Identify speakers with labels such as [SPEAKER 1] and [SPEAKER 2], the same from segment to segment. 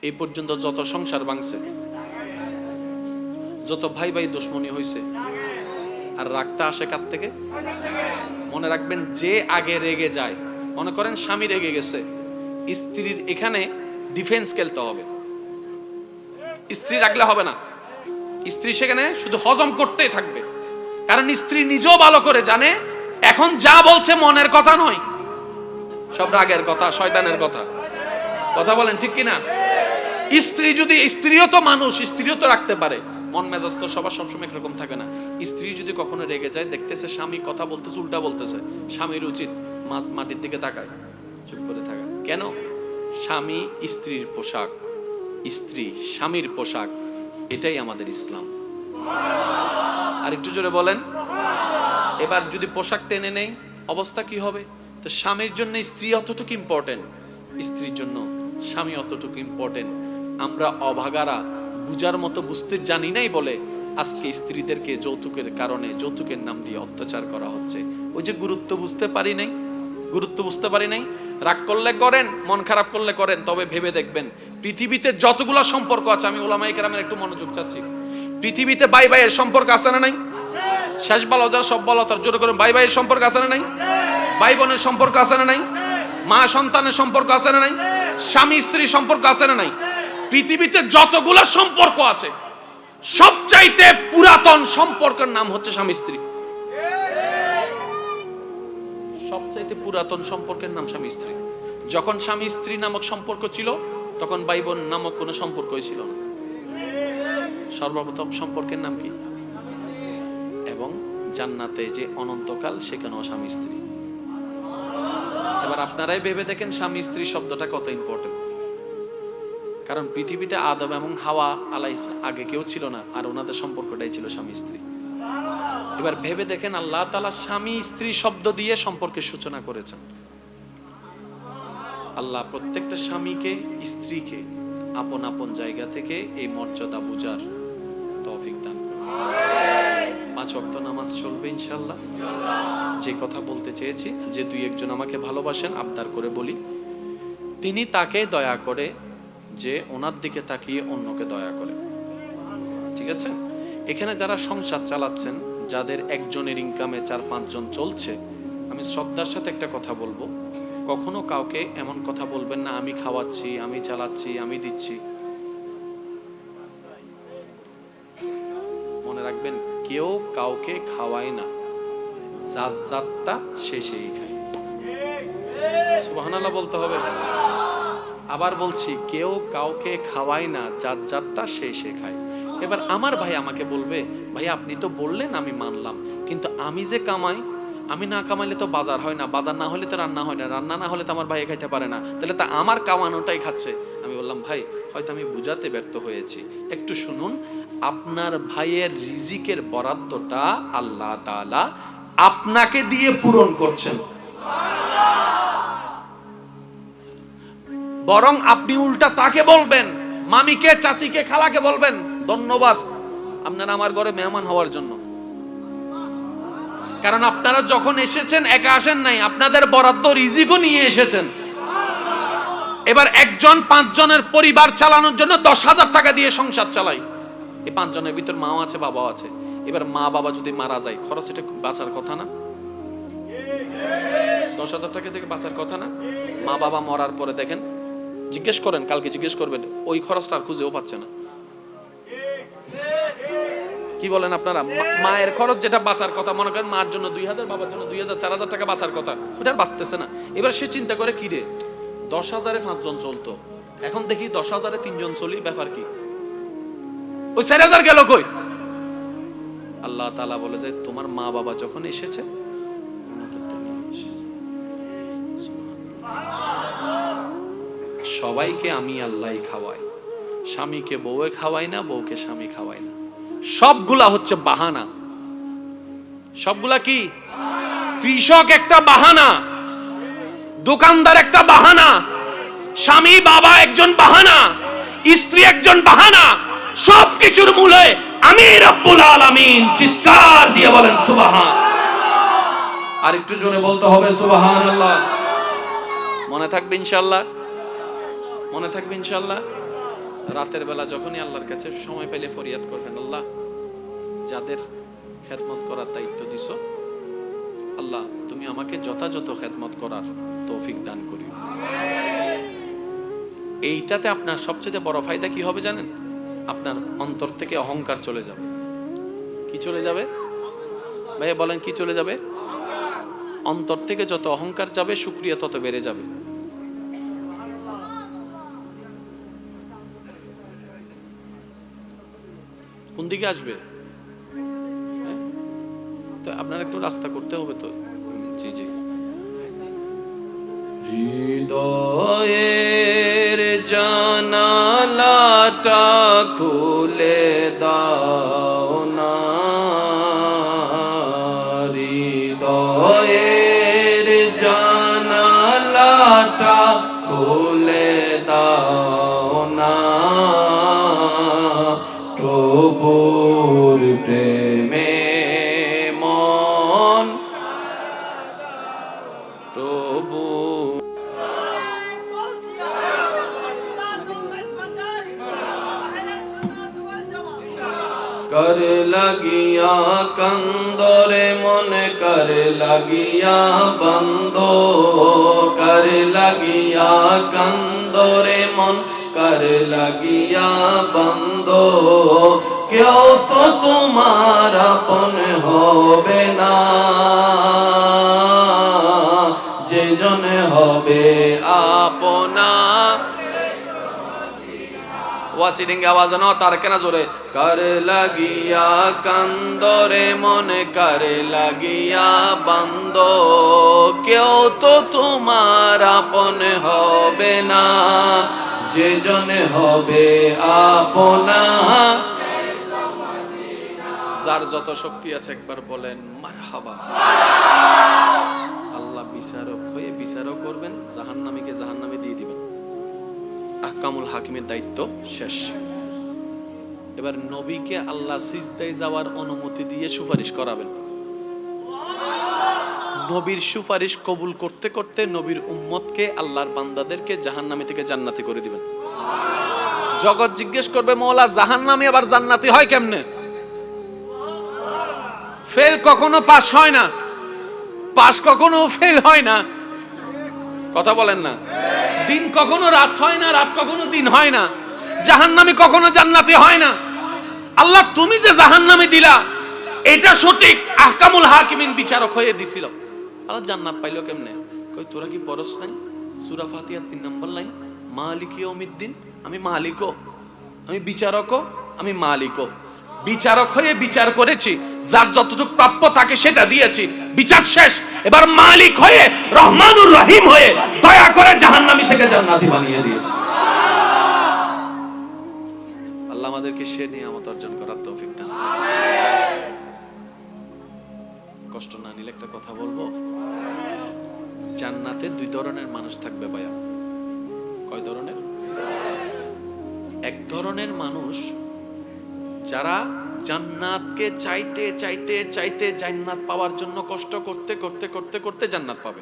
[SPEAKER 1] এই পর্যন্ত যত সংসার ভাঙছে, যত ভাই ভাই দুশ্মনী হয়েছে, আর রাগটা আসে কার থেকে? মনে রাখবেন, যে আগে রেগে যায়, মনে করেন স্বামী রেগে গেছে, স্ত্রীর এখানে ডিফেন্স খেলতে হবে। স্ত্রী রাগলে হবে না, স্ত্রী সেখানে শুধু হজম করতেই থাকবে। কারণ স্ত্রী নিজেও ভালো করে জানে এখন যা বলছে মনের কথা নয়, সব রাগের কথা, শয়তানের কথা। কথা বলেন ঠিক কিনা? স্ত্রী যদি, স্ত্রীও তো মানুষ, স্ত্রীও তো রাখতে পারে, মন মেজাজ তো সবার সবসময় একরকম থাকে না। স্ত্রী যদি কখনো রেগে যায়, দেখতেছে স্বামী কথা বলতেছে, উল্টা বলতেছে, স্বামীর উচিত মাটির দিকে তাকায়, চুপ করে থাকা। কেন? স্বামী স্ত্রীর পোশাক, স্ত্রী স্বামীর পোশাক, এটাই আমাদের ইসলাম। আর একটু জোরে বলেন। এবার যদি পোশাক টেনে নেই, অবস্থা কি হবে? তো স্বামীর জন্য স্ত্রী অতটুকু ইম্পর্টেন্ট, স্ত্রীর জন্য স্বামী অতটুকু ইম্পর্টেন্ট। আমরা অভাগারা বুঝার মতো বুঝতে জানি নাই বলে আজকে স্ত্রীদেরকে যৌতুকের কারণে, যৌতুকের নাম দিয়ে অত্যাচার করা হচ্ছে। ওই যে গুরুত্ব বুঝতে পারি নাই, গুরুত্ব বুঝতে পারি নাই। রাগ করলে করেন, মন খারাপ করলে করেন, তবে ভেবে দেখবেন পৃথিবীতে যতগুলো সম্পর্ক আছে, আমি ওলামায়ে কেরামের একটু মনোযোগ চাচ্ছি, পৃথিবীতে ভাই ভাইয়ের সম্পর্ক আছে না নাই? শেষ বলো যারা, সব বলো তার জোরে করে, ভাই ভাইয়ের সম্পর্ক আছে না নাই? ভাই বোনের সম্পর্ক আছে না নাই? মা সন্তানের সম্পর্ক আছে না নাই? স্বামী স্ত্রী সম্পর্ক আছে না নাই? পৃথিবীতে যতগুলো সম্পর্ক আছে, সবচাইতে পুরাতন সম্পর্কের নাম হচ্ছে স্বামী স্ত্রী। সবচাইতে পুরাতন সম্পর্কের নাম স্বামী স্ত্রী। যখন স্বামী স্ত্রী নামক সম্পর্ক ছিল, তখন ভাই বোন নামক কোনো সম্পর্কই ছিল না। সর্বপ্রথম সম্পর্কের নাম কি? এবং জান্নাতে যে অনন্তকাল, সেখানেও স্বামী স্ত্রী। এবার আপনারাই ভেবে দেখেন স্বামী স্ত্রী শব্দটা কত ইম্পর্টেন্ট। কারণ পৃথিবীতে আদম এবং হাওয়া আলাইহিস আগে কেউ ছিল না, আর ওনাদের সম্পর্কটাই ছিল স্বামী স্ত্রী। এবার ভেবে দেখেন আল্লাহ তাআলা স্বামী স্ত্রী শব্দ দিয়ে সম্পর্কের সূচনা করেছেন। আল্লাহ প্রত্যেকটা স্বামীকে, স্ত্রীকে আপন আপন জায়গা থেকে এই মর্যাদা বুঝার তৌফিক দান করুন। 5 ওয়াক্ত নামাজ চলবে ইনশাআল্লাহ। যে কথা বলতে চেয়েছি, যে দুই একজন আমাকে ভালোবাসেন, আবদার করে বলি, তিনি তাকে দয়া করে যে ওনার দিকে তাকিয়ে অন্যকে দয়া করে। ঠিক আছে? এখানে যারা সংসার চালাচ্ছেন, যাদের একজনের ইনকামে 4-5 জন চলছে, আমি শ্রদ্ধার সাথে একটা কথা বলবো, কখনো কাউকে এমন কথা বলবেন না আমি খাওয়াচ্ছি, আমি চালাচ্ছি, আমি দিচ্ছি। মনে রাখবেন, কেউ কাউকে খাওয়ায় না, যার যারটা সে সেই খায়। সুবহানাল্লাহ বলতে হবে। আবার বলছি, কেউ কাউকে খাওয়ায় না, যার যারটা সে সে খায়। এবার আমার ভাই আমাকে বলবে, ভাই আপনি তো বললেন, আমি মানলাম, কিন্তু আমি যে কামাই, আমি না কামাইলে তো বাজার হয় না, বাজার না হলে তো রান্না হয় না, রান্না না হলে তো আমার ভাই খাইতে পারে না, তাহলে তা আমার কামানোটাই খাচ্ছে। আমি বললাম, ভাই হয়তো আমি বুঝাতে ব্যর্থ হয়েছি, একটু শুনুন। আপনার ভাইয়ের রিজিকের বরাদ্দটা আল্লাহ তাআলা আপনাকে দিয়ে পূরণ করছেন। বরং আপনি উল্টা তাকে বলবেন, মামিকে, চাচিকে, খালাকে বলবেন, ধন্যবাদ আপনারা আমার ঘরে মেহমান হওয়ার জন্য। কারণ আপনারা যখন এসেছেন একা আসেন নাই, আপনাদের বরাদ্দ রিজিকও নিয়ে এসেছেন। এবার একজন 5 জনের পরিবার চালানোর জন্য 10,000 টাকা দিয়ে সংসার চালাই। এই 5 জনের ভিতর মাও আছে, বাবাও আছে। এবার মা বাবা যদি মারা যায়, খরচ এটা বাঁচার কথা না? 10,000 টাকা থেকে বাঁচার কথা না? মা বাবা মরার পরে দেখেন, জিজ্ঞেস করেন, কালকে জিজ্ঞেস করবেন, ওই খরচটা আর খুঁজেও পাচ্ছে না। কি বলেন আপনারা? মায়ের খরচ যেটা বাঁচার কথা, মনে করেন মার জন্য 2,000, বাবার জন্য 2,000, 4,000 টাকা বাঁচার কথা, ওটা বাঁচতেছে না। এবার সে চিন্তা করে, কি রে 10,000-এ 5 জন চলতো, এখন দেখি 10,000-এ 3 জন চলি, ব্যাপার কি? ওই 4,000 গেল কই? আল্লাহ তাআলা বলে যে তোমার মা বাবা যখন এসেছে, সবাইকে আমি আল্লাহই খাওয়াই, স্বামীকে বউয়ে খাওয়াই না, বউকে স্বামী খাওয়াই না। সবগুলা হচ্ছে বাহানা। সবগুলা কি? কৃষক একটা বাহানা, দোকানদার একটা বাহানা, স্বামী বাবা একজন বাহানা, স্ত্রী একজন বাহানা। সবকিছুর মূলে আমি রব্বুল আলামিন। চিৎকার দিয়ে বলেন সুবহান। আর একটু জোরে বলতে হবে সুবহানাল্লাহ। মনে থাকবে ইনশাআল্লাহ, মনে থাকবে ইনশাআল্লাহ। রাতের বেলা যখনই আল্লাহর কাছে সময় পেলে ফরিয়াদ করবেন, আল্লাহ যাদের খেদমত করার দায়িত্ব দিছো, আল্লাহ তুমি আমাকে যথাযথ খেদমত করার তৌফিক দান করিও। এইটাতে আপনার সবচেয়ে বড় ফায়দা কি হবে জানেন? আপনার অন্তর থেকে অহংকার চলে যাবে। কি চলে যাবে ভাইয়া বলেন? কি চলে যাবে? অন্তর থেকে যত অহংকার যাবে, শুকরিয়া তত বেড়ে যাবে। কোন দিকে আসবে? তো আপনার একটু রাস্তা করতে হবে তো। জি জি। হৃদয়ের জানালাটা খুলে দাও না, হৃদয়ের জানালাটা খুলে দাও না, প্রভুর প্রেমে মন, প্রভু कर लगिया कंदोरे मन कर लगिया बंदो, कर लगिया कंदोरे मन कर लगिया बंदो, क्यों तो तुम्हारा अपन होबे ना, जे जन होबे आपना। ওয়াসিডিং আওয়াজ না, তার কেনা জোরে। কর লাগিয়া কান্দরে মন কর লাগিয়া বন্ধ, কেউ তো তোমার আপন হবে না, যে জন হবে আপনা। যার যত শক্তি আছে একবার বলেন মারহাবা। আল্লাহ বিচারক হয়ে বিচারও করবেন, জাহান্নামীকে জাহান্নামে দিয়ে দিবেন। আহকামুল হাকিমের দায়িত্ব শেষ। এবার নবীকে আল্লাহ সিজদায় যাওয়ার অনুমতি দিয়ে সুপারিশ করাবেন। নবীর সুপারিশ কবুল করতে করতে নবীর উম্মতকে, আল্লাহর বান্দাদেরকে জাহান্নামী থেকে জান্নাতি করে দিবেন। জগৎ জিজ্ঞেস করবে, মওলা জাহান্নামী আবার জান্নাতি হয় কেমনে? ফেল কখনো পাস হয় না, পাস কখনো ফেল হয় না। কথা বলেন না। দিন কখনো রাত হয় না, রাত কখনো দিন হয় না। জাহান্নামী কখনো জান্নাতি হয় না। আল্লাহ তুমি যে জাহান্নামী দিলা এটা সঠিক, আহকামুল হাকিমিন বিচারক হয়ে দিছিল। আল্লাহ জান্নাত পাইলো কেমনে? কই তোরা কি পড়ছ নাই সূরা ফাতিহা 3 নম্বর লাইন, মালিক ইয়াউমিদ্দিন, আমি মালিকও, আমি বিচারকও, আমি মালিকও। বিচারক হয়ে বিচার করেছি, যার যতটুকু প্রাপ্য তাকে সেটা দিয়েছি, বিচার শেষ। এবার মালিক হয়ে রহমানুর রহিম হয়ে দয়া করে জাহান্নামী থেকে জান্নাতি বানিয়ে দিয়েছি। আল্লাহ আমাদেরকে সে নিয়ামত অর্জন করার তৌফিক দান। কষ্ট না নিলে একটা কথা বলবো, জান্নাতে দুই ধরনের মানুষ থাকবে ভাইয়া। কয় ধরনের? এক ধরনের মানুষ যারা জান্নাতকে চাইতে চাইতে চাইতে জান্নাত পাওয়ার জন্য কষ্ট করতে করতে করতে করতে জান্নাত পাবে।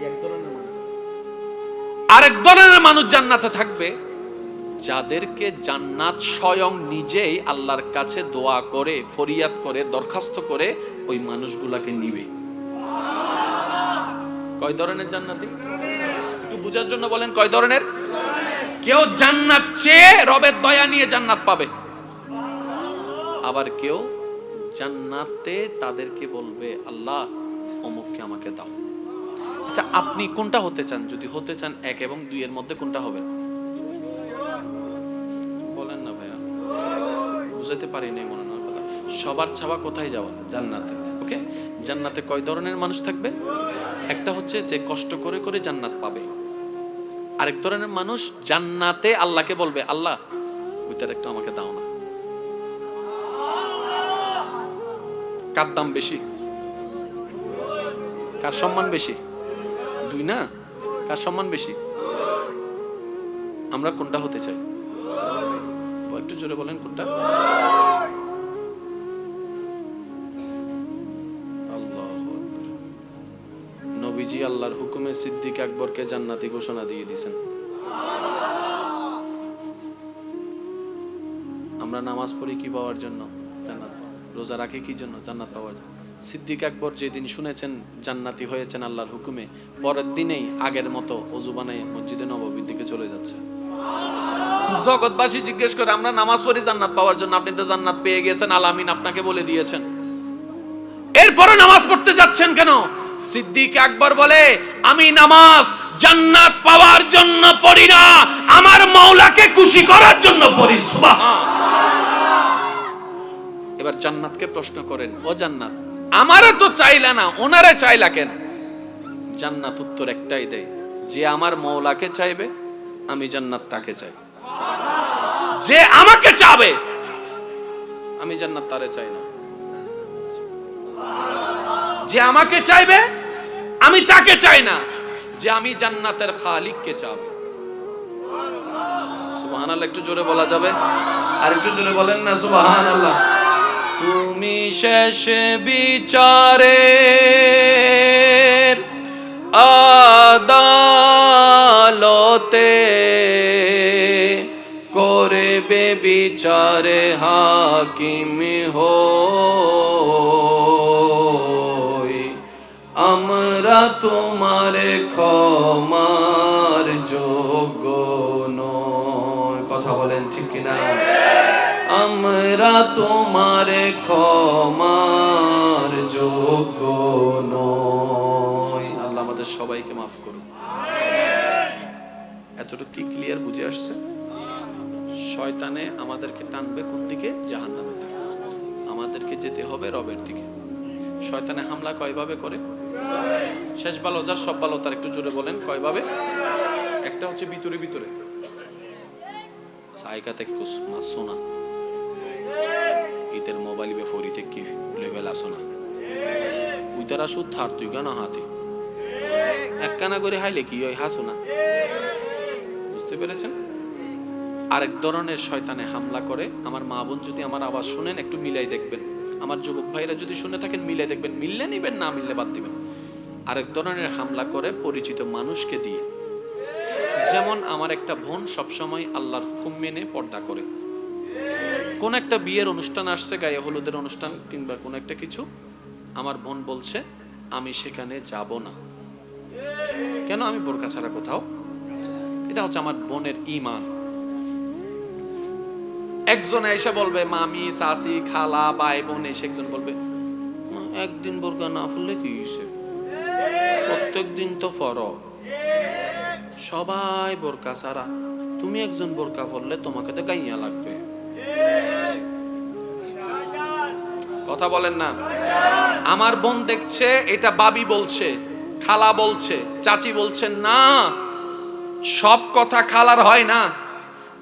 [SPEAKER 1] এক ধরনের মানুষ। আরেক ধরনের মানুষ জান্নাতে থাকবে যাদেরকে জান্নাত স্বয়ং নিজেই আল্লাহর কাছে দোয়া করে, ফরিয়াদ করে, দরখাস্ত করে ওই মানুষগুলাকে নিবে। কয় ধরনের জান্নাতি? একটু বোঝার জন্য বলেন, কয় ধরনের? কেউ জান্নাত চেয়ে রবের দয়া নিয়ে জান্নাত পাবে, আবার কেউ জান্নাতে তাদেরকে বলবে আল্লাহ অমুককে আমাকে দাও। আচ্ছা আপনি কোনটা হতে চান? যদি হতে চান 1 এবং 2 এর মধ্যে কোনটা হবে? বলেন না ভাইয়া, বুঝাতে পারি নাই মনে হয় কথা। সবার চাওয়া কোথায় যাওয়া? জান্নাতে। ওকে, জান্নাতে কয় ধরনের মানুষ থাকবে? একটা হচ্ছে যে কষ্ট করে করে জান্নাত পাবে। আরেক ধরনের মানুষ জান্নাতে আল্লাহকে বলবে আল্লাহ ওইটার একটু আমাকে দাও না। কার দাম বেশি? কার সম্মান বেশি? 2 না? কার সম্মান বেশি? আমরা কোনটা হতে চাই? একটু জোরে বলেন কোনটা? নবীজি আল্লাহর হুকুমে সিদ্দিক আকবরকে জান্নাতি ঘোষণা দিয়ে দিয়েছেন। আমরা নামাজ পড়ি কি পাওয়ার জন্য? জান্নাত। রোজা রাখি কি জন্য? জান্নাত পাওয়ার জন্য। সিদ্দিক আকবর যেদিন শুনেছেন জান্নাতি হয়েছেন আল্লাহর হুকুমে, পরের দিনেই আগের মতো ওযু বানায় মসজিদে নববীর দিকে চলে যাচ্ছে। জগৎবাসী জিজ্ঞেস করে, আমরা নামাজ পড়ি জান্নাত পাওয়ার জন্য, আপনি তো জান্নাত পেয়ে গেছেন, আলামিন আপনাকে বলে দিয়েছেন, এরপরে নামাজ পড়তে যাচ্ছেন কেন? সিদ্দিক আকবর বলে, আমি নামাজ জান্নাত পাওয়ার জন্য পড়ি না, আমার মাওলাকে খুশি করার জন্য পড়ি। সুবহান। এবার জান্নাতকে প্রশ্ন করেন, ও জান্নাত, আমারে তো চাইলা না, ওনারে চাইলা কেন? জান্নাত উত্তর একটাই দেয়, যে আমার মাওলাকে চাইবে আমি জান্নাত তাকে চাই, যে আমাকে চাবে আমি জান্নাত তারে চাই না। যে আমাকে চাইবে আমি তাকে চাই না, যে আমি জান্নাতের খালিককে চাবো। সুবহানাল্লাহ। একটু জোরে বলা যাবে? আর একটু জোরে বলেন না সুবহানাল্লাহ। তুমি শেষ বিচারের আদালতে করবে বিচারে হাকিম হই, আমরা তোমার ক্ষমার যোগ্য নই। কথা বলেন ঠিক কিনা? আমরা তোমার ক্ষমার যোগ্য নই। আল্লাহ আমাদের সবাইকে মাফ করুন। এতটুকু কি ক্লিয়ার বুঝে আসছে? শয়তানে আমাদেরকে টানবে কোন দিকে? জাহান্নামের দিকে। আমাদেরকে যেতে হবে রবের দিকে। শয়তানে হামলা কয়ভাবে করে? শেষ ভালো যার সব ভালো তার, একটু জোরে বলেন কয়ভাবে? একটা হচ্ছে ভিতরে ভিতরে, সাইকাতে কুস মাসুনা ইতের মোবাইল বে ফরিতে কি লেভেল আসোনা উইতারা সুদ থার তুই গানা হাতে এক কানা করে হাইলে কি ওই হাসোনা। বুঝতে পেরেছেন? আরেক ধরনের শয়তানে হামলা করে, আমার মা বোন যদি আমার আওয়াজ শুনেন একটু মিলাই দেখবেন, আমার যুবক ভাইরা যদি শুনে থাকেন মিলাই দেখবেন, মিললে নিবেন, না মিললে বাদ দিবেন। আরেক ধরনের হামলা করে পরিচিত মানুষকে দিয়ে। যেমন আমার একটা বোন সবসময় আল্লাহর হুকুম মেনে পর্দা করে। কোন একটা বিয়ের অনুষ্ঠান আসছে, গায়ে হলুদের অনুষ্ঠান কিংবা কোন একটা কিছু, আমার বোন বলছে আমি সেখানে যাব না। কেন? আমি বোরকা ছাড়া কোথাও। এটা হচ্ছে আমার বোনের ঈমান। একজন এসে বলবে, মামি চাচি খালা ভাই বোন এসে একজন বলবে, একদিন বোরকা না ফুললে কি হইছে, প্রত্যেক দিন তো ফরজ, সবাই বোরকা ছাড়া, তুমি একজন বোরকা পরলে তোমাকে তো গাইয়া লাগবে। কথা বলেন না? আমার বোন দেখছে এটা বাবি বলছে, খালা বলছে, চাচি বলছে, না সব কথা খালার হয় না,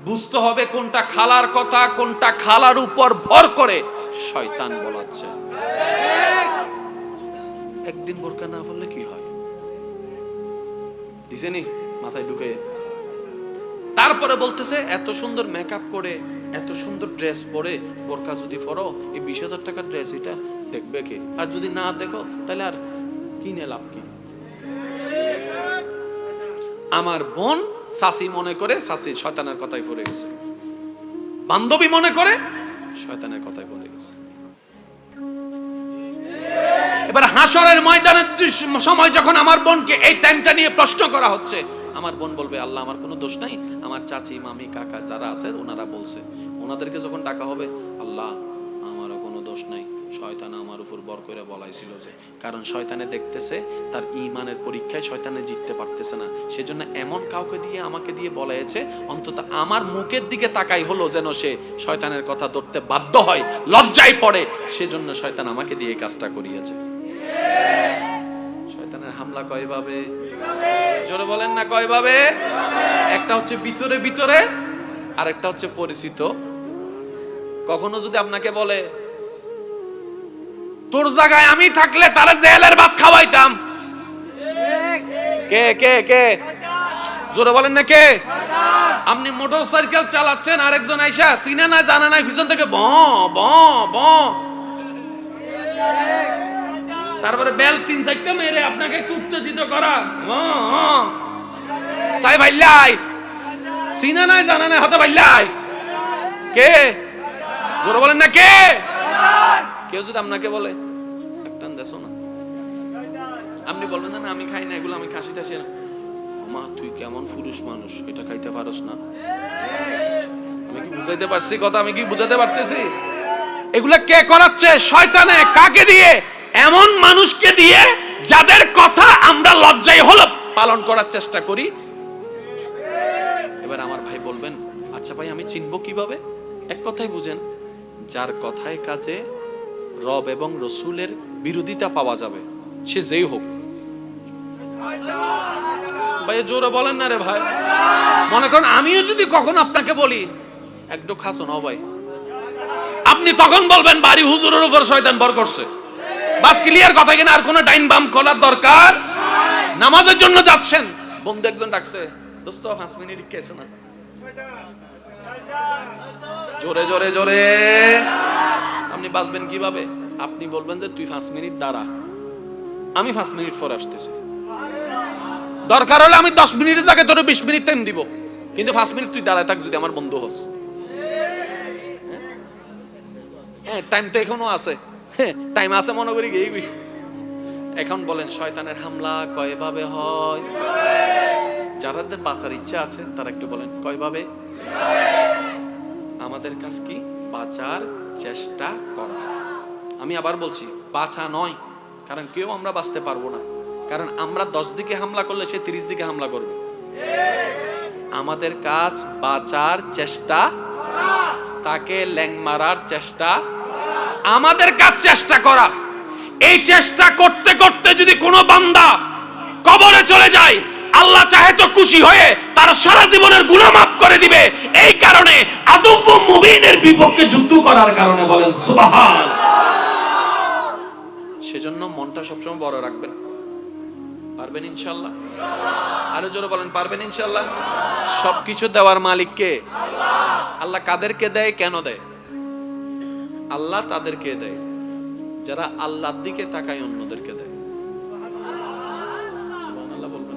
[SPEAKER 1] বুঝতে হবে কোনটা খালার কথা, কোনটা খালার উপর ভর করে শয়তান বলাচ্ছে। একদিন বোরকা না পরলে কি হয় দিছেনি মাথায় ঢুকে। তারপরে বলতেছে এত সুন্দর মেকআপ করে, এত সুন্দর ড্রেস পরে বোরকা যদি পরো, এই 20,000 টাকার ড্রেস এটা দেখবে কে? আর যদি না দেখো তাহলে আর কিনে লাভ কি? আমার বোন শাসি মনে করে শাসি শয়তানের কথাই পড়ে গেছে, বান্ধবী মনে করে শয়তানের কথাই পড়ে গেছে। এবার হাসরের ময়দানের সময় যখন আমার বোনকে এই টাইমটা নিয়ে প্রশ্ন করা হচ্ছে, আমার বোন বলবে, আল্লাহ আমার কোনো দোষ নাই, আমার চাচি মামি কাকা যারা আছে ওনারা বলছে, ওনাদেরকে যখন ডাকা হবে, আল্লাহ আমারও কোনো দোষ নাই, শয়তান আমার উপর বর করে বলাইছিল যে, কারণ শয়তানে দেখতেছে তার ঈমানের পরীক্ষায় শয়তানে জিততে পারতেছে না, সেজন্য এমন কাউকে দিয়ে আমাকে দিয়ে বলাইছে, অন্তত আমার মুখের দিকে তাকাই হলো যেন সে শয়তানের কথা ধরতে বাধ্য হয়, লজ্জায় পড়ে, সেজন্য শয়তান আমাকে দিয়ে এই কাজটা করিয়েছে। শয়তানের হামলা কয়ভাবে? জোরে বলেন না কয়ভাবে? একটা হচ্ছে ভিতরে ভিতরে, আর একটা হচ্ছে পরিচিত। কখনো যদি আপনাকে বলে, তোর জায়গায় আমি থাকলে তারা জেলের ভাত খাওয়াইতাম, কে কে কে? জোরে বলেন না কে? আপনি মোটরসাইকেল চালাচ্ছেন, আরেকজন আইসা চিনে না জানা নাই পিছন থেকে ব ব ব, তারপরে বেল 3-4টা মেরে আপনাকে একটু উত্তেজিত করা, সাই ভাইলাই চিনে নাই জানা নাই হতে ভাইলাই কে? জোরে বলেন না কে? কেউ যদি আপনাকে বলে একটান দেছো না, আপনি বলবেন না আমি খাই না এগুলো, আমি খাসি টাসি না। মা তুই কেমন পুরুষ মানুষ, এটা খাইতে পারস না? আমি কি বুঝাইতে পারছি কথা? আমি কি বুঝাতে পারতেছি? এগুলা কে করাচ্ছে? শয়তানে। কাকে দিয়ে? এমন মানুষকে দিয়ে যাদের কথা আমরা লজ্জায় হলো পালন করার চেষ্টা করি। এবার আমার ভাই বলবেন, আচ্ছা ভাই আমি চিনব কিভাবে? এক কথাই বুঝেন, যার কথায় কাজে রব এবং রসুলের বিরোধিতা পাওয়া যাবে, সে যেই হোক। ভাই জোরে বলেন না রে ভাই। মনে করেন আমিও যদি কখন আপনাকে বলি একটু খাসো না ভাই, আপনি তখন বলবেন বাড়ি হুজুরের উপর শয়তান ভর করছে। বাস ক্লিয়ার কথা কিনা? আর কোনো ডাইন বাম করার দরকার। নামাজের জন্য যাচ্ছেন, বন্ধু একজন ডাকছে, দোস্ত 5 মিনিট খেয়েছো না? জোরে জোরে জোরে। আপনি বাঁচবেন কিভাবে? আপনি বলবেন যে তুই 5 মিনিট দাঁড়া, আমি 5 মিনিট পরে আসতেছি। দরকার হলে আমি 10 মিনিটের জায়গায় তোর 20 মিনিট টাইম দিব, কিন্তু 5 মিনিট তুই দাঁড়ায় থাক যদি আমার বন্ধু হস। হ্যাঁ টাইম তো এখনো আছে, টাইম আছে মনে করি গেইবি। এখন বলেন শয়তানের হামলা কয়ভাবে হয়? যাদের বাঁচার ইচ্ছা আছে তারা একটু বলেন কয়ভাবে? আমাদের কাজ কি? বাঁচার চেষ্টা করা। আমি আবার বলছি, বাঁচা নয়, কারণ কেউ আমরা বাঁচতে পারবো না। কারণ আমরা 10 দিকে হামলা করলে সে 30 দিকে হামলা করবে। আমাদের কাজ বাঁচার চেষ্টা, তাকে ল্যাং মারার চেষ্টা। আমাদের কাজ চেষ্টা করা। এই চেষ্টা করতে করতে যদি কোনো বান্দা কবরে চলে যায়, আল্লাহ চাহে তো খুশি হয়ে তার সারা জীবনের গুনাহ মাফ করে দিবে। এই কারণে আদম ও মুবিনের বিপক্ষে যুদ্ধ করার কারণে বলেন সুবহান। সেজন্য মনটা সবসময় বড় রাখবেন। পারবেন ইনশাআল্লাহ? আরো জোরে বলেন পারবেন ইনশাআল্লাহ? সবকিছু দেওয়ার মালিক কে? আল্লাহ কাদেরকে দেয়, কেন দেয়? আল্লাহ তাদেরকে দেয় যারা আল্লাহর দিকে তাকায় অন্যদেরকে দেয়। সুবহানাল্লাহ বলবেন।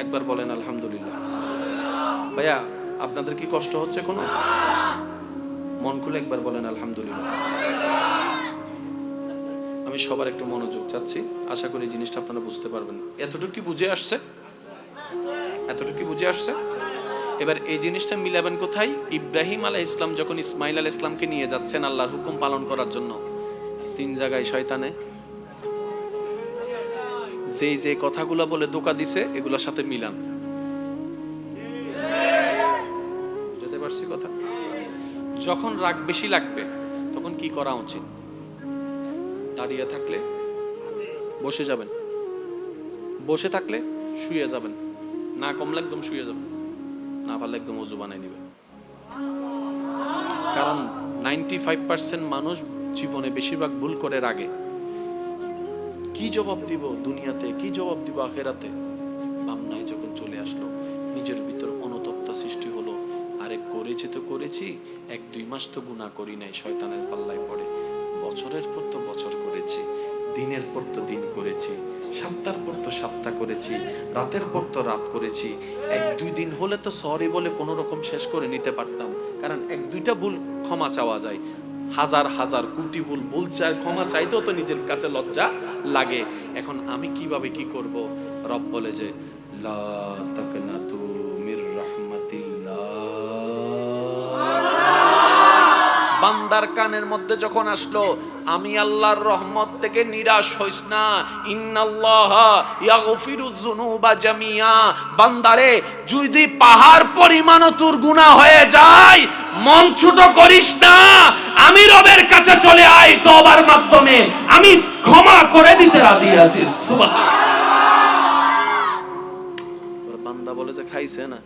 [SPEAKER 1] একবার বলেন আলহামদুলিল্লাহ। ভাইয়া আপনাদের কি কষ্ট হচ্ছে কোনো? মন খুলে একবার বলেন আলহামদুলিল্লাহ। আমি সবার একটু মনোযোগ চাচ্ছি, আশা করি জিনিসটা আপনারা বুঝতে পারবেন। এতটুকু কি বুঝে আসছে? এতটুকু কি বুঝে আসছে? এবার এই জিনিসটা মিলাবেন কোথায়? ইব্রাহিম আলাইহিস সালাম যখন ইসমাইল আলাইহিস সালামকে নিয়ে যাচ্ছেন আল্লাহর হুকুম পালন করার জন্য, 3 জায়গায় শয়তানে যেই যে কথাগুলো বলে ধোঁকা দিছে এগুলোর সাথে মিলান। বুঝতে পারছি কথা? যখন রাগ বেশি লাগবে তখন কি করা উচিত? দাঁড়িয়ে থাকলে বসে যাবেন, বসে থাকলে শুয়ে যাবেন, না কমলে একদম শুয়ে যাবেন, না পারলে একদম ওযু বানাই নেবেন। কারণ 95% মানুষ জীবনে বেশিরভাগ ভুল করে রাগে। কি জবাব দিব দুনিয়াতে, কি জবাব দিব আখেরাতে? ভাবনায় যখন চলে আসলো, নিজের ভিতর অনুতপ্তা সৃষ্টি হলো, আরে করেছি তো করেছি, 1-2 মাস তো গুনাহ করি নাই, শয়তানের পাল্লায় পড়ে বছরের পর তো বছর করেছি, দিনের পর তো দিন করেছি, সপ্তাহের পর তো সপ্তাহ করেছি, রাতের পর তো রাত করেছি। 1-2 দিন হলে তো সরি বলে কোনো রকম শেষ করে নিতে পারতাম। কারণ 1-2টা ভুল ক্ষমা চাওয়া যায়, হাজার হাজার কোটি ভুল চাই ক্ষমা চাইতেও তো নিজের কাছে লজ্জা লাগে। এখন আমি কিভাবে কি করব? রব বলে যে লা তাকনাতু মির রাহমাতিল্লাহ। বান্দার কানের মধ্যে যখন আসলো আমি আল্লাহর রহমত থেকে নিরাশ হইস না, ইন্নাল্লাহা ইয়াগফিরুয যুনুবা জামিয়া। বান্দারে যদি পাহাড় পরিমাণও তোর গুনাহ হয়ে যায় মন ছোট করিস না, আমি রবের কাছে চলে আয়, তওবার মাধ্যমে আমি ক্ষমা করে দিতে রাজি আছি। সুবহানাল্লাহ। বান্দা বলে যে খাইছে না,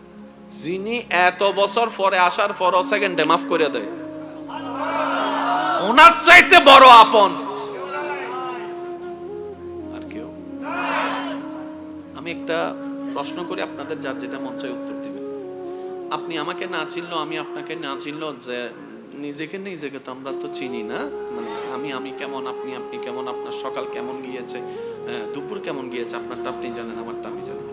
[SPEAKER 1] যিনি এত বছর পরে আসার পর সেকেন্ডে মাফ করে দেয়, ওনার চাইতে বড় আপন আর কেউ। আমি একটা প্রশ্ন করি, আপনাদের যার যেটা মন চায় উত্তর দিবেন। আপনি আমাকে না চিনলো, আমি আপনাকে না চিনলো, যে নিজেকে তো আমরা তো চিনি না, মানে আমি কেমন, আপনি কেমন, আপনার সকাল কেমন গিয়েছে, দুপুর কেমন গিয়েছে, আপনারটা আপনি জানেন, আমারটা আমি জানি।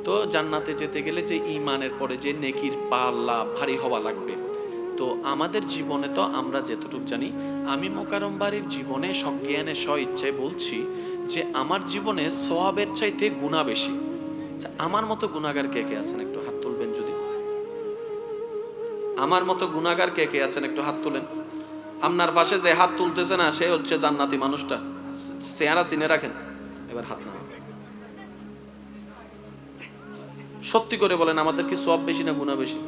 [SPEAKER 1] তো জান্নাতে যেতে গেলে যে ঈমানের পরে যে নেকির পাল্লা ভারী হওয়া লাগবে। তো আমাদের জীবনে তো আমরা যেতটুকু জানি, আমি মোকাররম বাড়ির জীবনে সজ্ঞানে স্ব ইচ্ছায় বলছি যে আমার জীবনে সওয়াবের চাইতে গুনাহ বেশি। আমার মতো গুনাহগার কে কে আছেন একটু হাত তুলবেন যদি। আমার মতো গুনাহগার কে কে আছেন একটু হাত তুলেন। আপনার পাশে যে হাত তুলতেছে না সে হচ্ছে জান্নাতি মানুষটা, চেহারা চিনে রাখেন। এবার হাত না, সত্যি করে বলেন আমাদের কি সওয়াব বেশি না গুনাহ বেশি?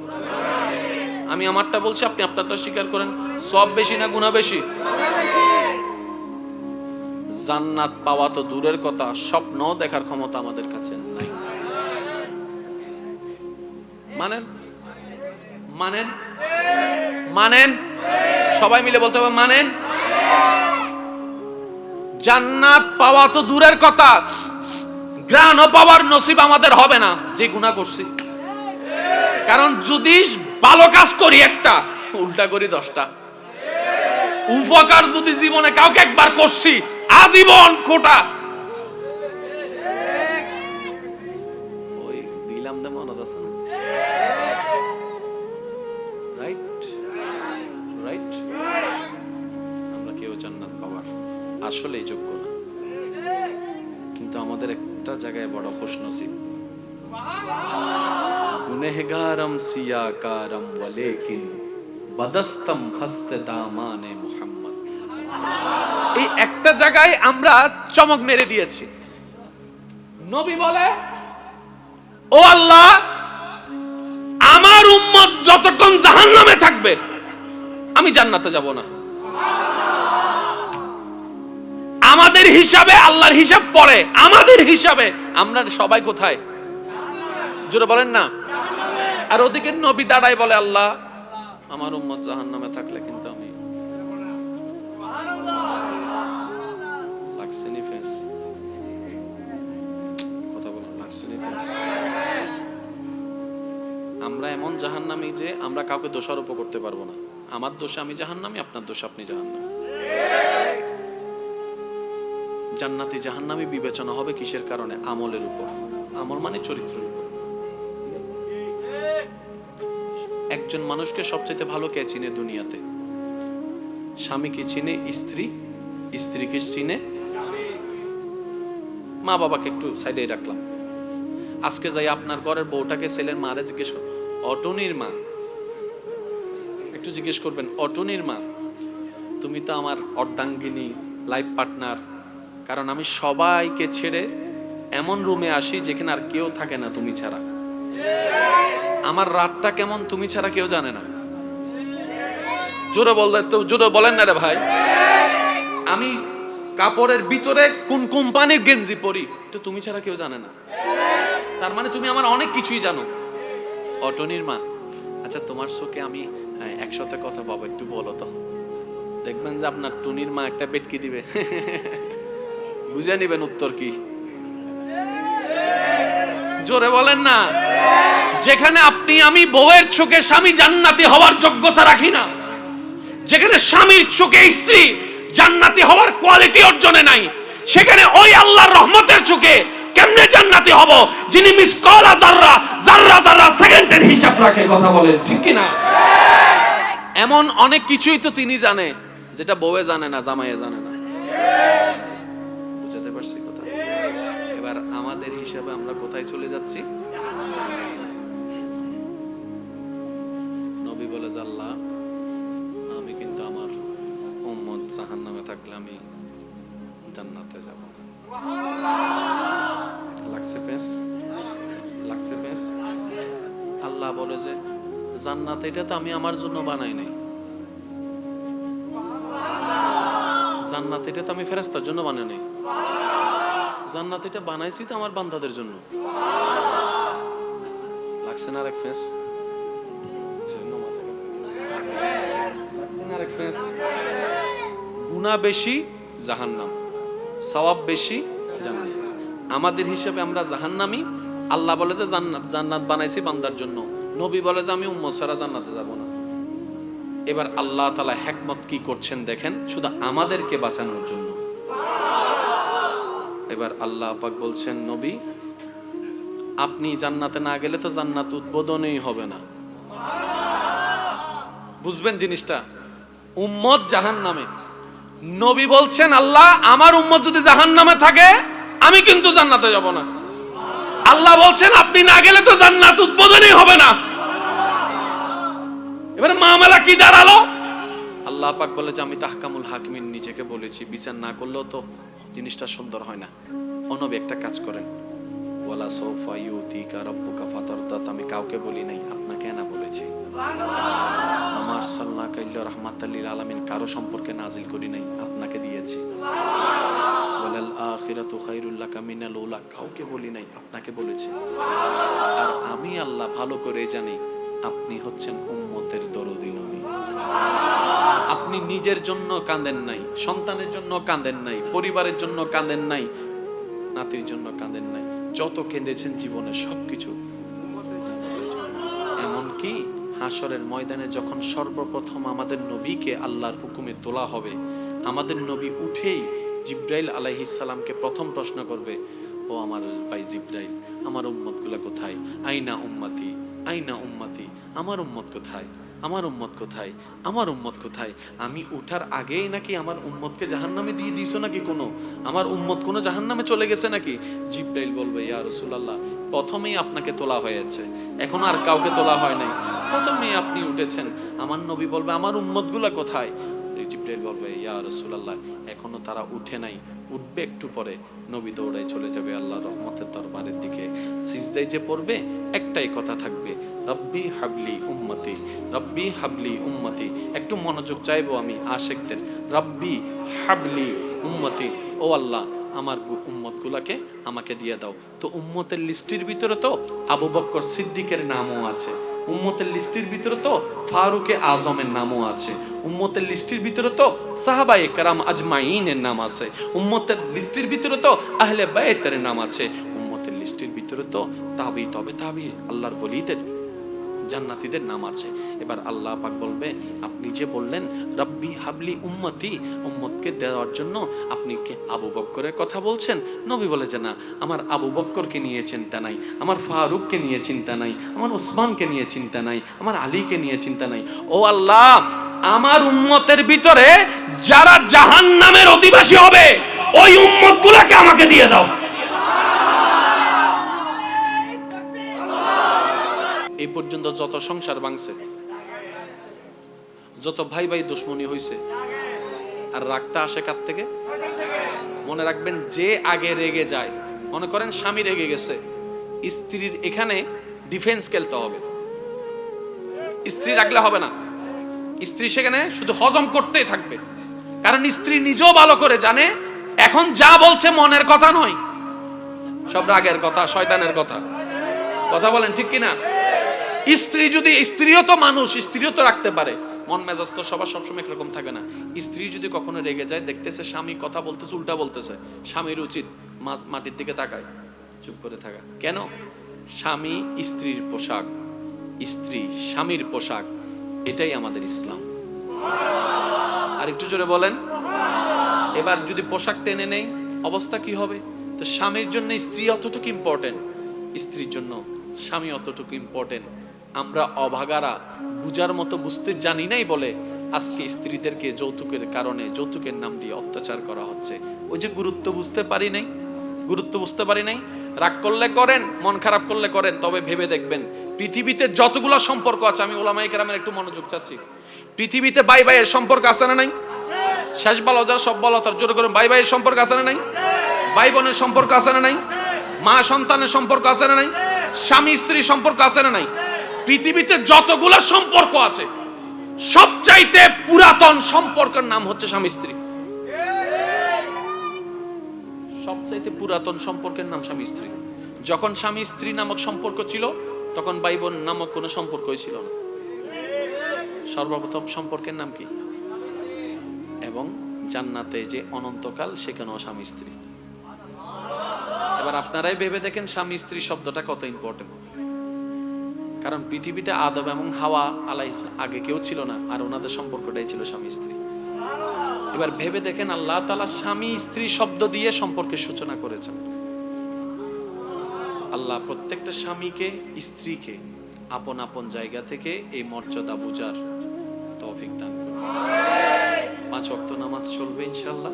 [SPEAKER 1] আমি আমারটা বলছি, আপনি আপনারটা স্বীকার করেন। সওয়াব বেশি না গুনাহ বেশি? জান্নাত পাওয়া তো দূরের কথা, স্বপ্ন দেখার ক্ষমতা আমাদের কাছে নাই। মানেন মানেন মানেন, সবাই মিলে বলতে হবে মানেন। জান্নাত পাওয়া তো দূরের কথা, ঘ্রাণ পাওয়ার নসিব আমাদের হবে না যে গুনাহ করছি। কারণ যদি ভালো কাজ করি একটা, উল্টা করি 10টা। উপকার যদি জীবনে কাউকে একবার করছি, আজীবন খোটা। ওই দিলাম দে মনে আছে না? Right right. আমরা কেউ জান্নাত পাওয়ার আসলেই যোগ্য না, কিন্তু আমাদের একটা জায়গায় বড় খুশনসিব। গুনেহগারম সিয়াকারম ওয়ালেকিন বদস্তম হস্তে দামানে মুহাম্মদ। এই একটা জায়গায় আমরা চমক মেরে দিয়েছি। নবী বলে, ও আল্লাহ, আমার উম্মত যতক্ষণ জাহান্নামে থাকবে আমি জান্নাতে যাব না। আমাদের হিসাবে আল্লাহর হিসাব পড়ে, আমাদের হিসাবে আমরা সবাই কোথায়? জোরে বলেন না। আর ওদিকে নবী দাঁড়ায় বলে, আল্লাহ আমার উম্মত জাহান্নামে থাকলে কিন্তু আমি। লাগছেনি ফেস? কথা বলেন, লাগছেনি ফেস? আমরা এমন জাহান্নামী যে আমরা কাউকে দোষারোপ করতে পারবো না। আমার দোষে আমি জাহান্নামী, আপনার দোষে আপনি জাহান্নামী। জান্নাতি জাহান্নামী বিবেচনা হবে কিসের কারণে? আমলের উপর। আমল মানে চরিত্রের উপর। একজন মানুষকে সবচেয়ে ভালো কে চিনে দুনিয়াতে? স্বামীকে চিনে স্ত্রী, স্ত্রীকে চিনে মা বাবাকে একটু সাইডে রাখলাম। আজকে যাই আপনার ঘরের বউটাকে ছেলের মারে জিজ্ঞেস কর, অটনির মা, একটু জিজ্ঞেস করবেন, অটনির মা তুমি তো আমার অর্ধাঙ্গিনী, লাইফ পার্টনার। কারণ আমি সবাইকে ছেড়ে এমন রুমে আসি যেখানে আর কেউ থাকে না তুমি ছাড়া। আমার রাতটা কেমন তুমি ছাড়া কেউ জানে না। জোরে বললে তো, জোরে বলেন না রে ভাই। আমি কাপড়ের ভিতরে কোন কোম্পানির গেঞ্জি পরি তো তুমি ছাড়া কেউ জানে না। তার মানে তুমি আমার অনেক কিছুই জানো। অটনির মা, আচ্ছা তোমার চোখে আমি একসাথে কথা পাবো, একটু বলো তো। দেখবেন যে আপনার টুনির মা একটা বেটকি দিবে, বুঝে নিবেন উত্তর কি। জোরে বলেন না। যেখানে আপনি আমি বউয়ের চোখে স্বামী জান্নাতি হওয়ার যোগ্যতা রাখি না, যেখানে স্বামীর চোখে স্ত্রী জান্নাতি হওয়ার কোয়ালিটি অর্জনে নাই, সেখানে ওই আল্লাহর রহমতের চোখে কেমনে জান্নাতি হব যিনি মিসকালা যাররা যাররা যাররা সেকেন্ডের হিসাব রাখে? কথা বলেন ঠিক কি না? এমন অনেক কিছুই তো তিনি জানে যেটা বউয়ে জানে না, জামাইয়ে জানে না। বুঝতে পারছি কথা? এবার আমাদের হিসাবে আমরা কোথায় চলে যাচ্ছি? নবী বলে, আল্লাহ আমি কিন্তু আমার উম্মত জাহান্নামে থাকলে আমি জান্নাতে যাব না। লাগছে পেস? লাগছে পেস? আল্লাহ বলে যে জান্নাত এটা তো আমি আমার জন্য বানাই নাই, জান্নাত এটা তো আমি ফেরেশতার জন্য বানাই নাই, জান্নাত এটা বানাইছি তো আমার বান্দাদের জন্য। লাগছে না আরেক ফেস? গুনাহ বেশি জাহান্নাম, সওয়াব বেশি জান্নাত। আমাদের হিসাবে আমরা জাহান্নামী। আল্লাহ বলে যে জান্নাত বানাইছি বান্দার জন্য। নবী বলে যে আমি উম্মত ছাড়া জান্নাতে যাব না। এবার আল্লাহ তাআলা হিকমত কি করছেন দেখেন, শুধু আমাদেরকে বাঁচানোর জন্য। এবার আল্লাহ পাক বলছেন, নবী আপনি জান্নাতে না গেলে তো জান্নাত উদ্বোধনই হবে না। বুঝবেন জিনিসটা, উম্মত জাহান্নামে, নবী বলছেন আল্লাহ আমার উম্মত যদি জাহান্নামে থাকে আমি কিন্তু জান্নাতে যাব না। আল্লাহ বলছেন আপনি না গেলে তো জান্নাত উদ্বোধনই হবে না। এবারে মামলা কি দাঁড়ালো? আল্লাহ পাক বলে যে আমি তাহকামুল হাকিমিন নিজেকে বলেছি, বিচার না করলেও তো জিনিসটা সুন্দর হয় না। ও নবী একটা কাজ করেন, ওয়ালা সাউফা ইউতিকা রাব্বুকা ফাতারদা, আমি কাউকে বলি নাই, আপনাকে না বলেছি। আমার সাল্লাল্লাহু আলাইহি রাহমাতাল লিল আলামিন কারো সম্পর্কে নাজিল করি নাই, আপনাকে দিয়েছি। ওয়ালাল আখিরাতু খায়রুল লাকা মিনাল উলা, কাউকে বলি নাই, আপনাকে বলেছি। আর আমি আল্লাহ ভালো করে জানি আপনি হচ্ছেন উম্মতের দরদি নবী। আপনি নিজের জন্য কাঁদেন নাই, সন্তানের জন্য কাঁদেন নাই, পরিবারের জন্য কাঁদেন নাই, নাতির জন্য কাঁদেন নাই, যত কেঁদেছেন জীবনে সবকিছু এমনকি হাসরের ময়দানে যখন সর্বপ্রথম আমাদের নবীকে আল্লাহর হুকুমে তোলা হবে, আমাদের নবী উঠেই জিবরাইল আলাইহিস সালামকে প্রথম প্রশ্ন করবে, ও আমার ভাই জিবরাইল, আমার উম্মতগুলা কোথায়? আইনা উম্মতি, আইনা উম্মতি, আমার উম্মত কোথায়, আমার উম্মত কোথায়, আমার উম্মত কোথায়? আমি উঠার আগেই নাকি আমার উম্মতকে জাহান্নামে দিয়ে দিয়েছো নাকি? কোনো আমার উম্মত কোনো জাহান্নামে চলে গেছে নাকি? জিবরাইল বলবে, ইয়া রাসূলুল্লাহ প্রথমেই আপনাকে তোলা হয়েছে, এখন আর কাউকে তোলা হয় নাই, প্রথমেই আপনি উঠেছেন। আমার নবী বলবে আমার উম্মতগুলা কোথায়? জিবরাইল বলবে, ইয়া রাসূলুল্লাহ এখনো তারা উঠে নাই, উঠবে একটু পরে। নবী দৌড়ায় চলে যাবে আল্লাহর রহমতের দরবারের দিকে, সিজদায় যে পড়বে একটাই কথা থাকবে, রব্বি হাবলি উম্মতি, রব্বি হাবলি উম্মতি। একটু মনোযোগ চাইবো আমি আশিকদের, রব্বি হাবলি উম্মতি, ও আল্লাহ আমার উম্মতগুলাকে আমাকে দিয়ে দাও। তো উম্মতের লিস্টের ভিতরে তো আবু বকর সিদ্দিকের নামও আছে, উম্মতের লিস্টের ভিতরে তো ফারুকে আজমের নামও আছে, উম্মতের লিস্টের ভিতরে তো সাহাবায়ে কেরাম আজমাইনের নাম আছে, উম্মতের লিস্টের ভিতরে তো আহলে বাইতের নাম আছে, উম্মতের লিস্টের ভিতরে তো তাবি তবে তাবি আল্লাহর ওলিদের জান্নাতীদের নাম আছে। এবার আল্লাহ পাক বলবে, আপনি যে বললেন রব্বি হাবলি উম্মতি, উম্মতকে দেওয়ার জন্য আপনি কি আবু বকরের কথা বলছেন? নবী বলে যে না, আমার আবু বকরকে নিয়ে চিন্তা নাই, আমার ফারুককে নিয়ে চিন্তা নাই, আমার ওসমানকে নিয়ে চিন্তা নাই, আমার আলীকে নিয়ে চিন্তা নাই। ও আল্লাহ আমার উম্মতের ভিতরে যারা জাহান্নামের অধিবাসী হবে ওই উম্মতগুলোকে আমাকে দিয়ে দাও। এই পর্যন্ত যত সংসার ভাঙছে, যত ভাই ভাই দুশ্মনী হইছে, আর রাগটা আসে কার থেকে? মনে রাখবেন যে আগে রেগে যায়, মনে করেন স্বামী রেগে গেছে, স্ত্রীর এখানে ডিফেন্স খেলতে হবে। স্ত্রী রাগলে হবে না, স্ত্রী সেখানে শুধু হজম করতেই থাকবে, কারণ স্ত্রী নিজেও ভালো করে জানে এখন যা বলছে মনের কথা নয়, সব রাগের কথা, শয়তানের কথা। কথা বলেন ঠিক কিনা? স্ত্রী যদি, স্ত্রীও তো মানুষ, স্ত্রীও তো রাখতে পারে, মন মেজাজ তো সবার সবসময় একরকম থাকে না। স্ত্রী যদি কখনো রেগে যায়, দেখতেছে স্বামী কথা বলতেছে উল্টা বলতেছে, স্বামীর উচিত মাটির দিকে তাকায় চুপ করে থাকা। কেন? স্বামী স্ত্রীর পোশাক, স্ত্রী স্বামীর পোশাক, এটাই আমাদের ইসলাম। আর একটু জোরে বলেন। এবার যদি পোশাক টেনে নেই অবস্থা কি হবে? তো স্বামীর জন্য স্ত্রী অতটুকু ইম্পর্টেন্ট, স্ত্রীর জন্য স্বামী অতটুকু ইম্পর্টেন্ট। আমরা অভাগারা বুঝার মতো বুঝতে জানি নাই বলে আজকে স্ত্রীদেরকে যৌতুকের কারণে, যৌতুকের নাম দিয়ে অত্যাচার করা হচ্ছে। ওই যে গুরুত্ব বুঝতে পারি নাই, গুরুত্ব বুঝতে পারি নাই। রাগ করলে করেন, মন খারাপ করলে করেন, তবে ভেবে দেখবেন পৃথিবীতে যতগুলো সম্পর্ক আছে, আমি ওলামায়ে কেরামের একটু মনোযোগ চাচ্ছি, পৃথিবীতে ভাই ভাইয়ের সম্পর্ক আছে না নাই? শেষ বলো যারা, সব বলো তার জোরে করে, ভাই ভাইয়ের সম্পর্ক আছে না নাই? ভাই বোনের সম্পর্ক আছে না নাই? মা সন্তানের সম্পর্ক আছে না নাই? স্বামী স্ত্রী সম্পর্ক আছে না নাই? পৃথিবীতে যতগুলো সম্পর্ক আছে সবচাইতে পুরাতন সম্পর্কের নাম হচ্ছে স্বামী স্ত্রী। সবচাইতে পুরাতন সম্পর্কের নাম স্বামী স্ত্রী। যখন স্বামী স্ত্রী নামক সম্পর্ক ছিল তখন ভাই বোন নামক কোনো সম্পর্কই ছিল না। সর্বপ্রথম সম্পর্কের নাম কি? এবং জান্নাতে যে অনন্তকাল সেখানেও স্বামী স্ত্রী। এবার আপনারাই ভেবে দেখেন স্বামী স্ত্রী শব্দটা কত ইম্পর্টেন্ট। কারণ পৃথিবীতে আদম এবং হাওয়া আলাইহিস আগে কেউ ছিল না, আর ওনাদের সম্পর্কটাই ছিল স্বামী স্ত্রী। এবার ভেবে দেখেন, আল্লাহ তাআলা স্বামী স্ত্রী শব্দ দিয়ে সম্পর্কের সূচনা করেছেন। আল্লাহ প্রত্যেকটা স্বামীকে স্ত্রীকে আপন আপন জায়গা থেকে এই মর্যাদা বুঝার তৌফিক দান করুন। 5 ওয়াক্ত নামাজ চলবে ইনশাআল্লাহ।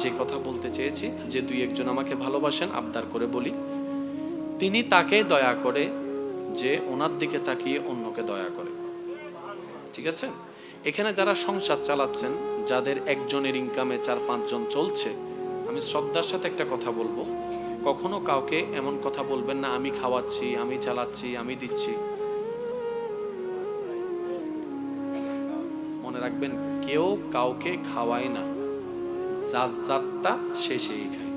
[SPEAKER 1] যে কথা বলতে চেয়েছি, যে দুই একজন আমাকে ভালোবাসেন, আবদার করে বলি, তিনি তাকে দয়া করে যে ওনার দিকে তাকিয়ে অন্যকে দয়া করে। ঠিক আছে? এখানে যারা সংসার চালাচ্ছেন, যাদের একজনের ইনকামে 4-5 জন চলছে, আমি শ্রদ্ধার সাথে একটা কথা বলবো, কখনো কাউকে এমন কথা বলবেন না আমি খাওয়াচ্ছি, আমি চালাচ্ছি, আমি দিচ্ছি। মনে রাখবেন, কেউ কাউকে খাওয়ায় না, যার যারটা সে সেই খায়।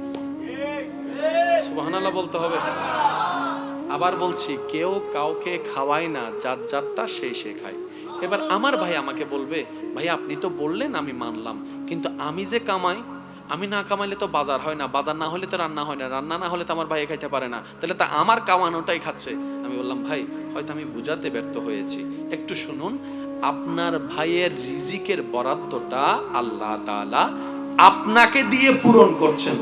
[SPEAKER 1] সুবহানাল্লাহ বলতে হবে। আবার বলছি, কেউ কাউকে খাওয়ায় না, যার যারটা সে খায়। এবার আমার ভাই আমাকে বলবে, ভাই আপনি তো বললেন আমি মানলাম, কিন্তু আমি যে কামাই, আমি না কামাইলে তো বাজার হয় না, বাজার না হলে তো রান্না হয় না, রান্না না হলে তো আমার ভাই খাইতে পারে না, তাহলে তা আমার কামানোটাই খাচ্ছে। আমি বললাম, ভাই হয়তো আমি বুঝাতে ব্যর্থ হয়েছি, একটু শুনুন। আপনার ভাইয়ের রিজিকের বরাদ্দটা আল্লাহ তাআলা আপনাকে দিয়ে পূরণ করছেন।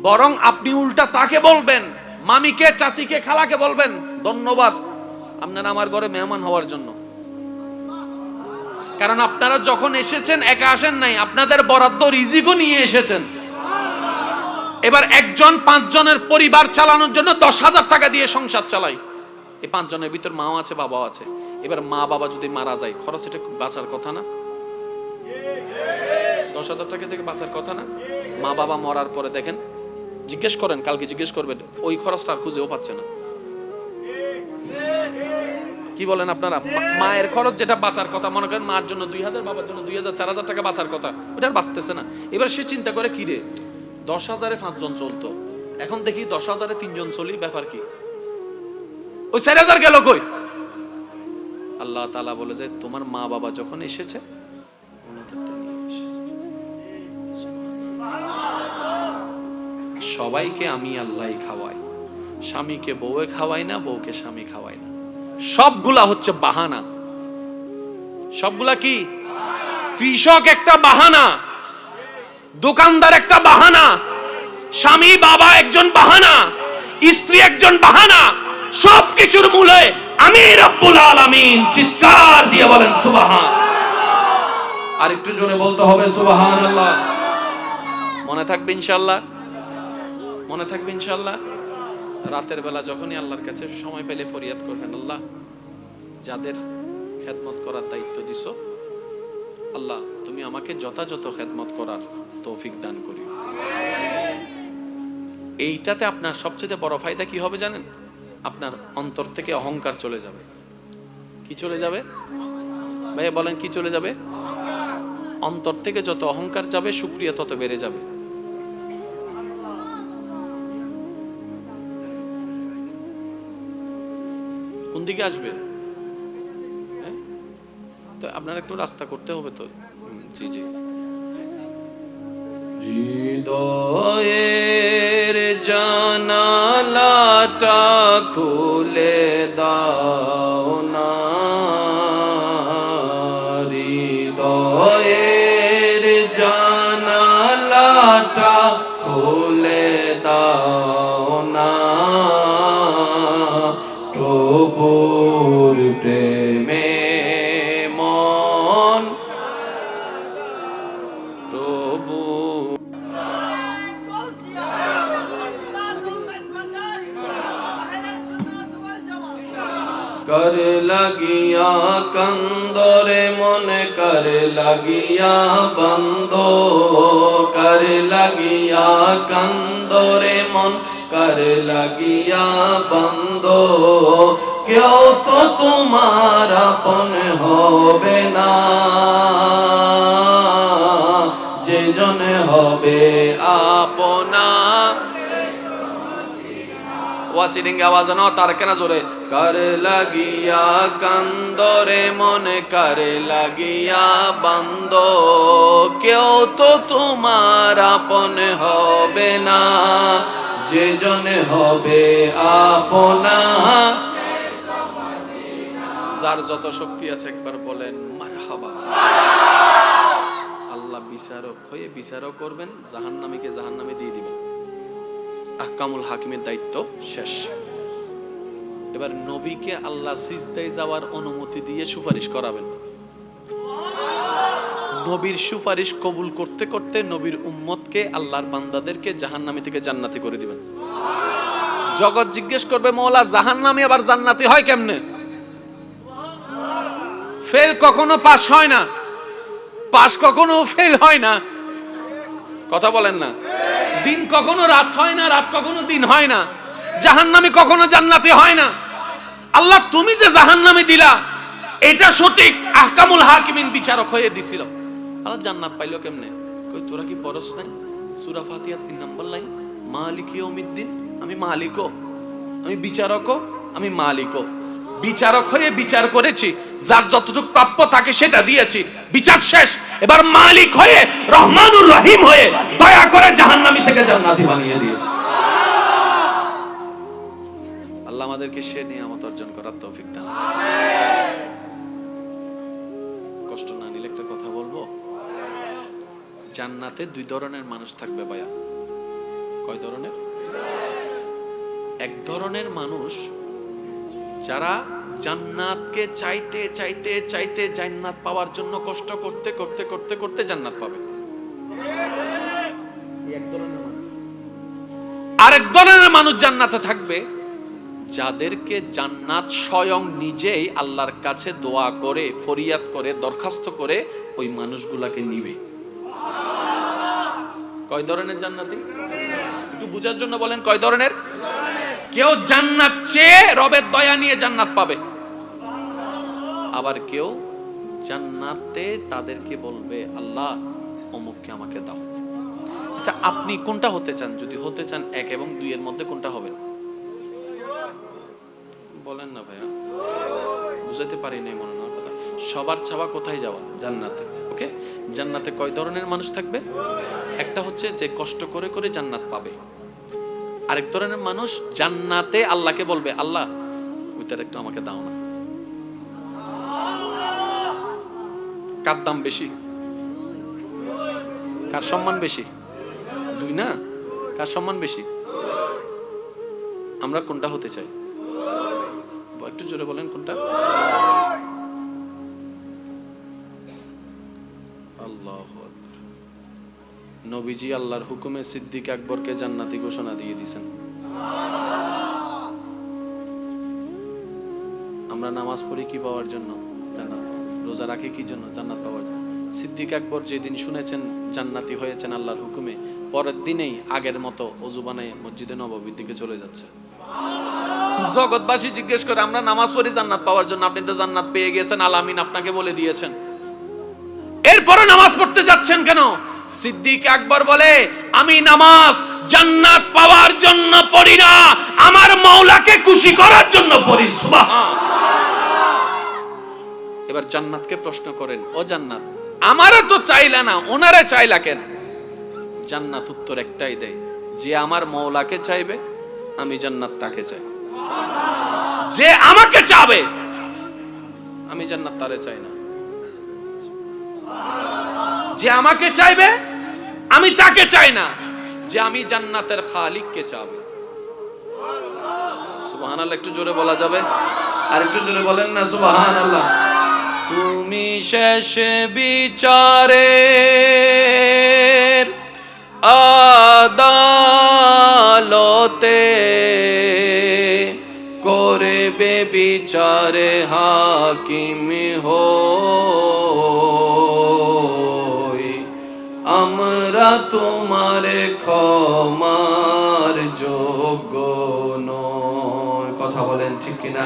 [SPEAKER 1] বরং আপনি উল্টা তাকে বলবেন, মামিকে, চাচিকে, খালাকে বলবেন, ধন্যবাদ আপনারা আমার ঘরে মেহমান হওয়ার জন্য। কারণ আপনারা যখন এসেছেন একা আসেন নাই, আপনাদের বরাদ্দ রিজিকও নিয়ে এসেছেন। এবার একজন 5 জনের পরিবার চালানোর জন্য 10,000 টাকা দিয়ে সংসার চালাই। এই 5 জনের ভিতর মাও আছে, বাবাও আছে। এবার মা বাবা যদি মারা যায়, খরচ এটা বাঁচার কথা না? 10,000 টাকা থেকে বাঁচার কথা না? মা বাবা মরার পরে দেখেন, জিজ্ঞেস করেন, কালকে জিজ্ঞেস করবেন, ওই খরচটা আর খুঁজেও পাচ্ছে না। কি বলেন আপনারা? মায়ের খরচ যেটা বাঁচার কথা, মনে করেন মার জন্য 2,000, বাবার জন্য 2,000, 4,000 টাকা বাঁচার কথা, ওটা আর বাঁচতেছে না। এবার সে চিন্তা করে, কি রে 10,000-এ 5 জন চলতো, এখন দেখি 10,000-এ 3 জন চলি, ব্যাপার কি? ওই 4,000 গেল কই? আল্লাহ তাআলা বলে যে তোমার মা বাবা যখন এসেছে, সবাইকে আমি আল্লাহই খাওয়াই, স্বামীকে বউয়ে খাওয়াই না, বউকে স্বামী খাওয়াই না। সবগুলা হচ্ছে বাহানা। সবগুলা কি? কৃষক একটা বাহানা, দোকানদার একটা বাহানা, স্বামী বাবা একজন বাহানা, স্ত্রী একজন বাহানা। সবকিছুর মূলে আমি রব্বুল আলামিন। চিৎকার দিয়ে বলেন সুবহান। আর একটু জোরে বলতে হবে সুবহানাল্লাহ। মনে থাকবে ইনশাআল্লাহ, মনে থাকবে ইনশাআল্লাহ। রাতের বেলা যখনই আল্লাহর কাছে সময় পেলে ফরিয়াদ করবেন, আল্লাহ যাদের খেদমত করার দায়িত্ব দিছো, আল্লাহ তুমি আমাকে যথাযথ খেদমত করার তৌফিক দান করি। এইটাতে আপনার সবচেয়ে বড় ফায়দা কি হবে জানেন? আপনার অন্তর থেকে অহংকার চলে যাবে। কি চলে যাবে ভাইয়া বলেন? কি চলে যাবে? অন্তর থেকে যত অহংকার যাবে, শুকরিয়া তত বেড়ে যাবে। কোন দিকে আসবে? তো আপনার একটু রাস্তা করতে হবে তো। জি জি। হৃদয়ের জানালাটা খুলে দাও না, হৃদয়ের জানালাটা খুলে দাও না, প্রভুর প্রেমে মন, প্রভু कर लगिया कंदोरे मन कर लगिया बंदो, कर लगिया कंदोरे मन कर लगिया बंदो, क्यों तो तुम्हारा पन होबे ना, जे जन होबे आपना। ওয়াসিডিং আওয়াজ না, তার কেন জোরে? कर लगिया कंदोरे मन कर लगिया बंदो, क्यों तो तुम्हारा पन होबे ना, যে জনে হবে আপনা। যার যত শক্তি আছে একবার বলেন মারহাবা। আল্লাহ বিচারক হয়ে বিচারক করবেন, জাহান্নামীকে জাহান্নামে দিয়ে দিবেন। আহকামুল হাকিমের দায়িত্ব শেষ। এবার নবীকে আল্লাহ সিজদায় যাওয়ার অনুমতি দিয়ে সুপারিশ করাবেন। নবীর সুপারিশ কবুল করতে করতে নবীর উম্মতকে, আল্লাহর বান্দাদেরকে জাহান্নামী থেকে জান্নাতি করে দিবেন। জগৎ জিজ্ঞেস করবে, মওলা জাহান্নামী আবার জান্নাতি হয় কেমনে? ফেল কখনো পাস হয় না, পাস কখনো ফেল হয় না। কথা বলেন না। দিন কখনো রাত হয় না, রাত কখনো দিন হয় না। জাহান্নামী কখনো জান্নাতি হয় না। আল্লাহ তুমি যে জাহান্নামী দিলা এটা সঠিক, আহকামুল হাকিমিন বিচারক হয়ে দিছিল। আল্লাহ জান্নাত পাইলো কেমনে? কই তোরা কি পড়ছ নাই সূরা ফাতিহা 3 নম্বর লাইন, মালিক ইয়াউমিদ্দিন, আমি মালিকও, আমি বিচারকও, আমি মালিকও। বিচারক হয়ে বিচার করেছি, যার যতটুকু প্রাপ্য থাকে সেটা দিয়েছি, বিচার শেষ। এবার মালিক হয়ে রহমানুর রহিম হয়ে দয়া করে জাহান্নামী থেকে জান্নাতি বানিয়ে দিয়েছি। আল্লাহ আমাদেরকে সে নিয়ামত অর্জন করার তৌফিক দান। কষ্ট না নিলে একটা কথা বলবো, জান্নাতে দুই ধরনের মানুষ থাকবে ভাইয়া। কয় ধরনের? এক ধরনের মানুষ যারা জান্নাতকে চাইতে চাইতে চাইতে জান্নাত পাওয়ার জন্য কষ্ট করতে করতে করতে করতে জান্নাত পাবে, এক ধরনের মানুষ। আরেক ধরনের মানুষ জান্নাতে থাকবে যাদেরকে জান্নাত স্বয়ং নিজেই আল্লাহর কাছে দোয়া করে, ফরিয়াদ করে, দরখাস্ত করে ওই মানুষগুলাকে নিবে। কয় ধরনের জান্নাতি? একটু বুঝার জন্য বলেন, কয় ধরনের? কেউ জান্নাত চেয়ে রবের দয়া নিয়ে জান্নাত পাবে, আবার কেউ জান্নাতে তাদেরকে বলবে আল্লাহ অমুককে আমাকে দাও। আচ্ছা আপনি কোনটা হতে চান? যদি হতে চান 1 এবং 2 এর মধ্যে কোনটা হবে? বলেন না ভাইয়া, বুঝাতে পারি নাই মনে হয় কথা। সবার চাওয়া কোথায় যাওয়া? জান্নাতে। ওকে, জান্নাতে কয় ধরনের মানুষ থাকবে? একটা হচ্ছে যে কষ্ট করে করে জান্নাত পাবে, আরেক ধরনের মানুষ জান্নাতে আল্লাহকে বলবে আল্লাহ ওইটার একটু আমাকে দাও না। কার দাম বেশি? কার সম্মান বেশি? 2 না? কার সম্মান বেশি? আমরা কোনটা হতে চাই? একটু জোরে বলেন কোনটা? আল্লাহু আকবার। নবীজি আল্লাহর হুকুমে সিদ্দিক আকবরকে জান্নাতি ঘোষণা দিয়ে দিয়েছেন। আমরা নামাজ পড়ি কি পাওয়ার জন্য? জান্নাত। রোজা রাখি কি জন্য? জান্নাত পাওয়ার জন্য। সিদ্দিক আকবর যেদিন শুনেছেন জান্নাতি হয়েছেন আল্লাহর হুকুমে, পরের দিনেই আগের মতো ওযু বানায় মসজিদে নববীর দিকে চলে যাচ্ছে। জগৎবাসী জিজ্ঞেস করে আমরা নামাজ পড়ি জান্নাত পাওয়ার জন্য, আপনি তো জান্নাত পেয়ে গেছেন, আলামিন আপনাকে বলে দিয়েছেন, এরপরে নামাজ পড়তে যাচ্ছেন কেন? সিদ্দিক আকবর বলে আমি নামাজ জান্নাত পাওয়ার জন্য পড়ি না, আমার মাওলাকে খুশি করার জন্য পড়ি। সুবহান। এবার জান্নাতকে প্রশ্ন করেন, ও জান্নাত আমারে তো চাইলা না, ওনারে চাইলা কেন? জান্নাত উত্তর একটাই দেয়, যে আমার মাওলাকে চাইবে আমি জান্নাত তাকে চাই, যে আমাকে চাবে আমি জান্নাত তারে চাই না। যে আমাকে চাইবে আমি তাকে চাই না, যে আমি জান্নাতের খালিককে চাবে। সুবহানাল্লাহ। একটু জোরে বলা যাবে? আর একটু জোরে বলেন না সুবহানাল্লাহ। তুমি শেষ বিচারের আদালতে করবে বিচারে হাকিম হই, আমরা তোমার ক্ষমার যোগ্য নয়। কথা বলেন ঠিক কিনা?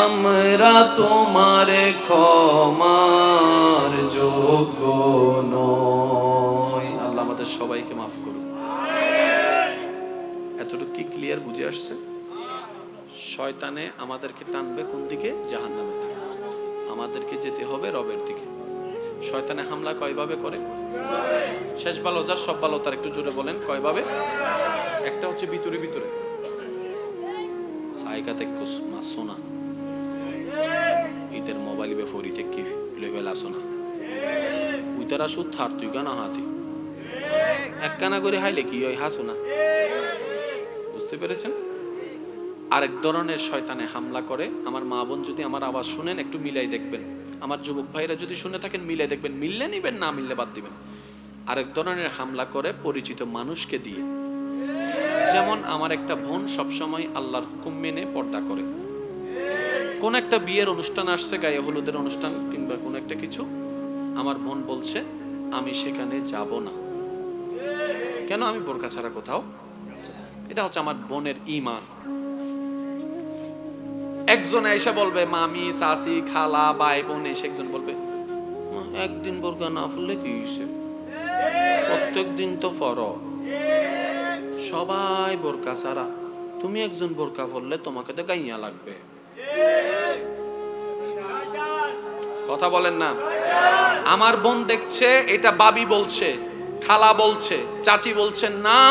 [SPEAKER 1] আমরা তোমার ক্ষমার যোগ্য নয়। আল্লাহ আমাদের সবাইকে মাফ করুন। এতটুকু কি ক্লিয়ার বুঝে আসছে? শয়তানে আমাদেরকে টানবে কোন দিকে? জাহান্নামের দিকে। আমাদেরকে যেতে হবে রবের দিকে। শয়তানে হামলা কয়ভাবে করে? শেষ ভালো যার সব ভালো তার। একটু জোরে বলেন কয়ভাবে? একটা হচ্ছে ভিতরে ভিতরে সাইকাতে কুস মাসোনা ইদের মোবাইল বে ফরিতে কি লেভেল আসোনা উইতারা সুদ থার তুই গানা হাতি এক কানা করে হাইলে কি হয় হাসোনা। বুঝতে পেরেছেন? আরেক ধরনের শয়তানে হামলা করে। আমার মা বোন যদি আমার আওয়াজ শুনেন একটু মিলাই দেখবেন, আমার যুবক ভাইরা যদি শুনে থাকেন মিলাই দেখবেন, মিললে নিবেন, না মিললে বাদ দিবেন। আরেক ধরনের হামলা করে পরিচিত মানুষকে দিয়ে। যেমন আমার একটা বোন সবসময় আল্লাহর হুকুম মেনে পর্দা করে। কোন একটা বিয়ের অনুষ্ঠান আসছে, গায়ে হলুদের অনুষ্ঠান কিংবা কোন একটা কিছু, আমার বোন বলছে আমি সেখানে যাব না। কেন? আমি বোরকা ছাড়া কোথাও। এটা হচ্ছে আমার বোনের ঈমান। একজন এসে বলবে মামি, চাচি, খালা, ভাই বোন, এসে একজন বলবে একদিন বোরকা না পরলে কি হইছে, প্রত্যেক দিন তো পরো, সবাই বোরকা ছাড়া, তুমি একজন বোরকা পরলে তোমাকে তো গাইয়া লাগবে। কথা বলেন না? আমার বোন দেখছে এটা বাবি বলছে, খালা বলছে, চাচি বলছে, না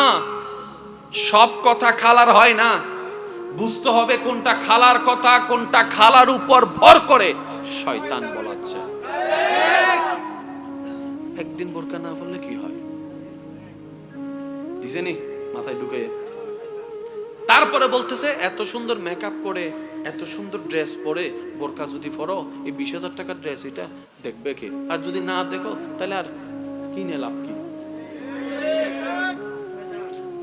[SPEAKER 1] সব কথা খালার হয় না, বুঝতে হবে কোনটা খালার কথা, কোনটা খালার উপর ভর করে শয়তান বলাচ্ছে। একদিন বোরকা না পরলে কি হয় দিছেনি মাথায় ঢুকে। তারপরে বলতেছে এত সুন্দর মেকআপ করে, এত সুন্দর ড্রেস পরে বোরকা যদি পরো, এই 20,000 টাকার ড্রেস এটা দেখবে কে? আর যদি না দেখো তাহলে আর কিনে লাভ কি?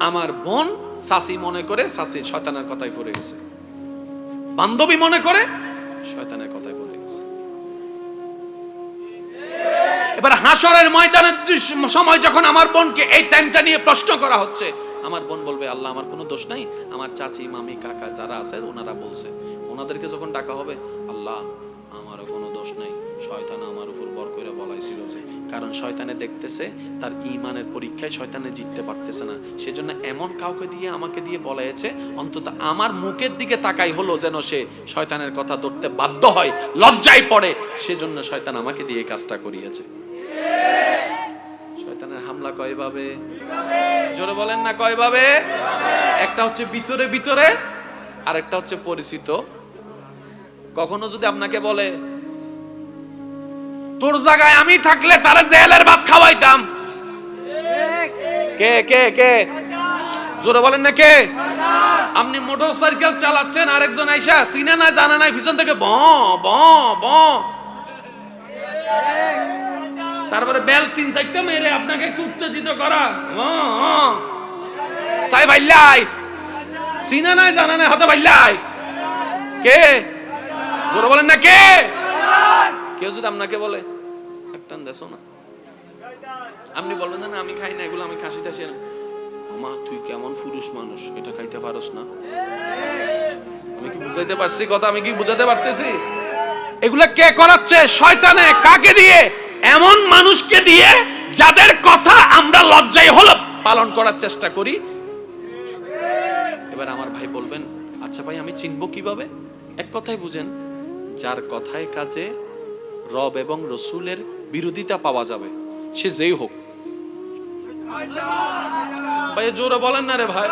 [SPEAKER 1] আমার বোন শাসি মনে করে শাসি শয়তানের কথাই পড়ে গেছে, বান্ধবী মনে করে শয়তানের কথাই পড়ে গেছে। এবার হাসরের ময়দানের সময় যখন আমার বোনকে এই টাইমটা নিয়ে প্রশ্ন করা হচ্ছে, আমার বোন বলবে আল্লাহ আমার কোনো দোষ নাই, আমার চাচি, মামি, কাকা যারা আছে ওনারা বলছে, ওনাদেরকে যখন ডাকা হবে আল্লাহ আমারও কোনো দোষ নাই, শয়তান আমার উপর বর করে বলাইছিল যে, কারণ শয়তানে দেখতেছে তার ঈমানের পরীক্ষায় শয়তানে জিততে পারতেছে না, সেজন্য এমন কাউকে দিয়ে আমাকে দিয়ে বলাইছে, অন্তত আমার মুখের দিকে তাকাই হলো যেন সে শয়তানের কথা ধরতে বাধ্য হয়, লজ্জায় পড়ে, সেজন্য শয়তান আমাকে দিয়ে এই কাজটা করিয়েছে। শয়তানের হামলা কয়ভাবে? জোরে বলেন না কয়ভাবে? একটা হচ্ছে ভিতরে ভিতরে, আর একটা হচ্ছে পরিচিত। কখনো যদি আপনাকে বলে তোর জায়গায় আমি থাকলে তারা জেলের ভাত খাওয়াইতাম, কে কে কে? জোরে বলেন না কে? আপনি মোটরসাইকেল চালাচ্ছেন, আরেকজন আইসা চিনে না জানে না পিছন থেকে ব ব ব, তারপরে বেল 3-4টা মেরে আপনাকে একটু উত্তেজিত করা, সাই ভাইলাই চিনে নাই জানে না হতে ভাইলাই, কে? জোরে বলেন না কে? কেউ যদি আপনাকে বলে একটান দেশো না, আপনি বলবেন না আমি খাই না এগুলো, আমি খাসি টাসি না, মা তুই কেমন পুরুষ মানুষ, এটা খাইতে পারস না? আমি কি বুঝাইতে পারছি কথা? আমি কি বুঝাতে পারতেছি? এগুলা কে করাচ্ছে? শয়তানে। কাকে দিয়ে? এমন মানুষকে দিয়ে যাদের কথা আমরা লজ্জায় হলো পালন করার চেষ্টা করি। এবার আমার ভাই বলবেন আচ্ছা ভাই আমি চিনবো কিভাবে? এক কথাই বুঝেন, যার কথায় কাজে রব এবং রসুলের বিরোধিতা পাওয়া যাবে, সে যেই হোক। ভাই জোরে বলেন না রে ভাই।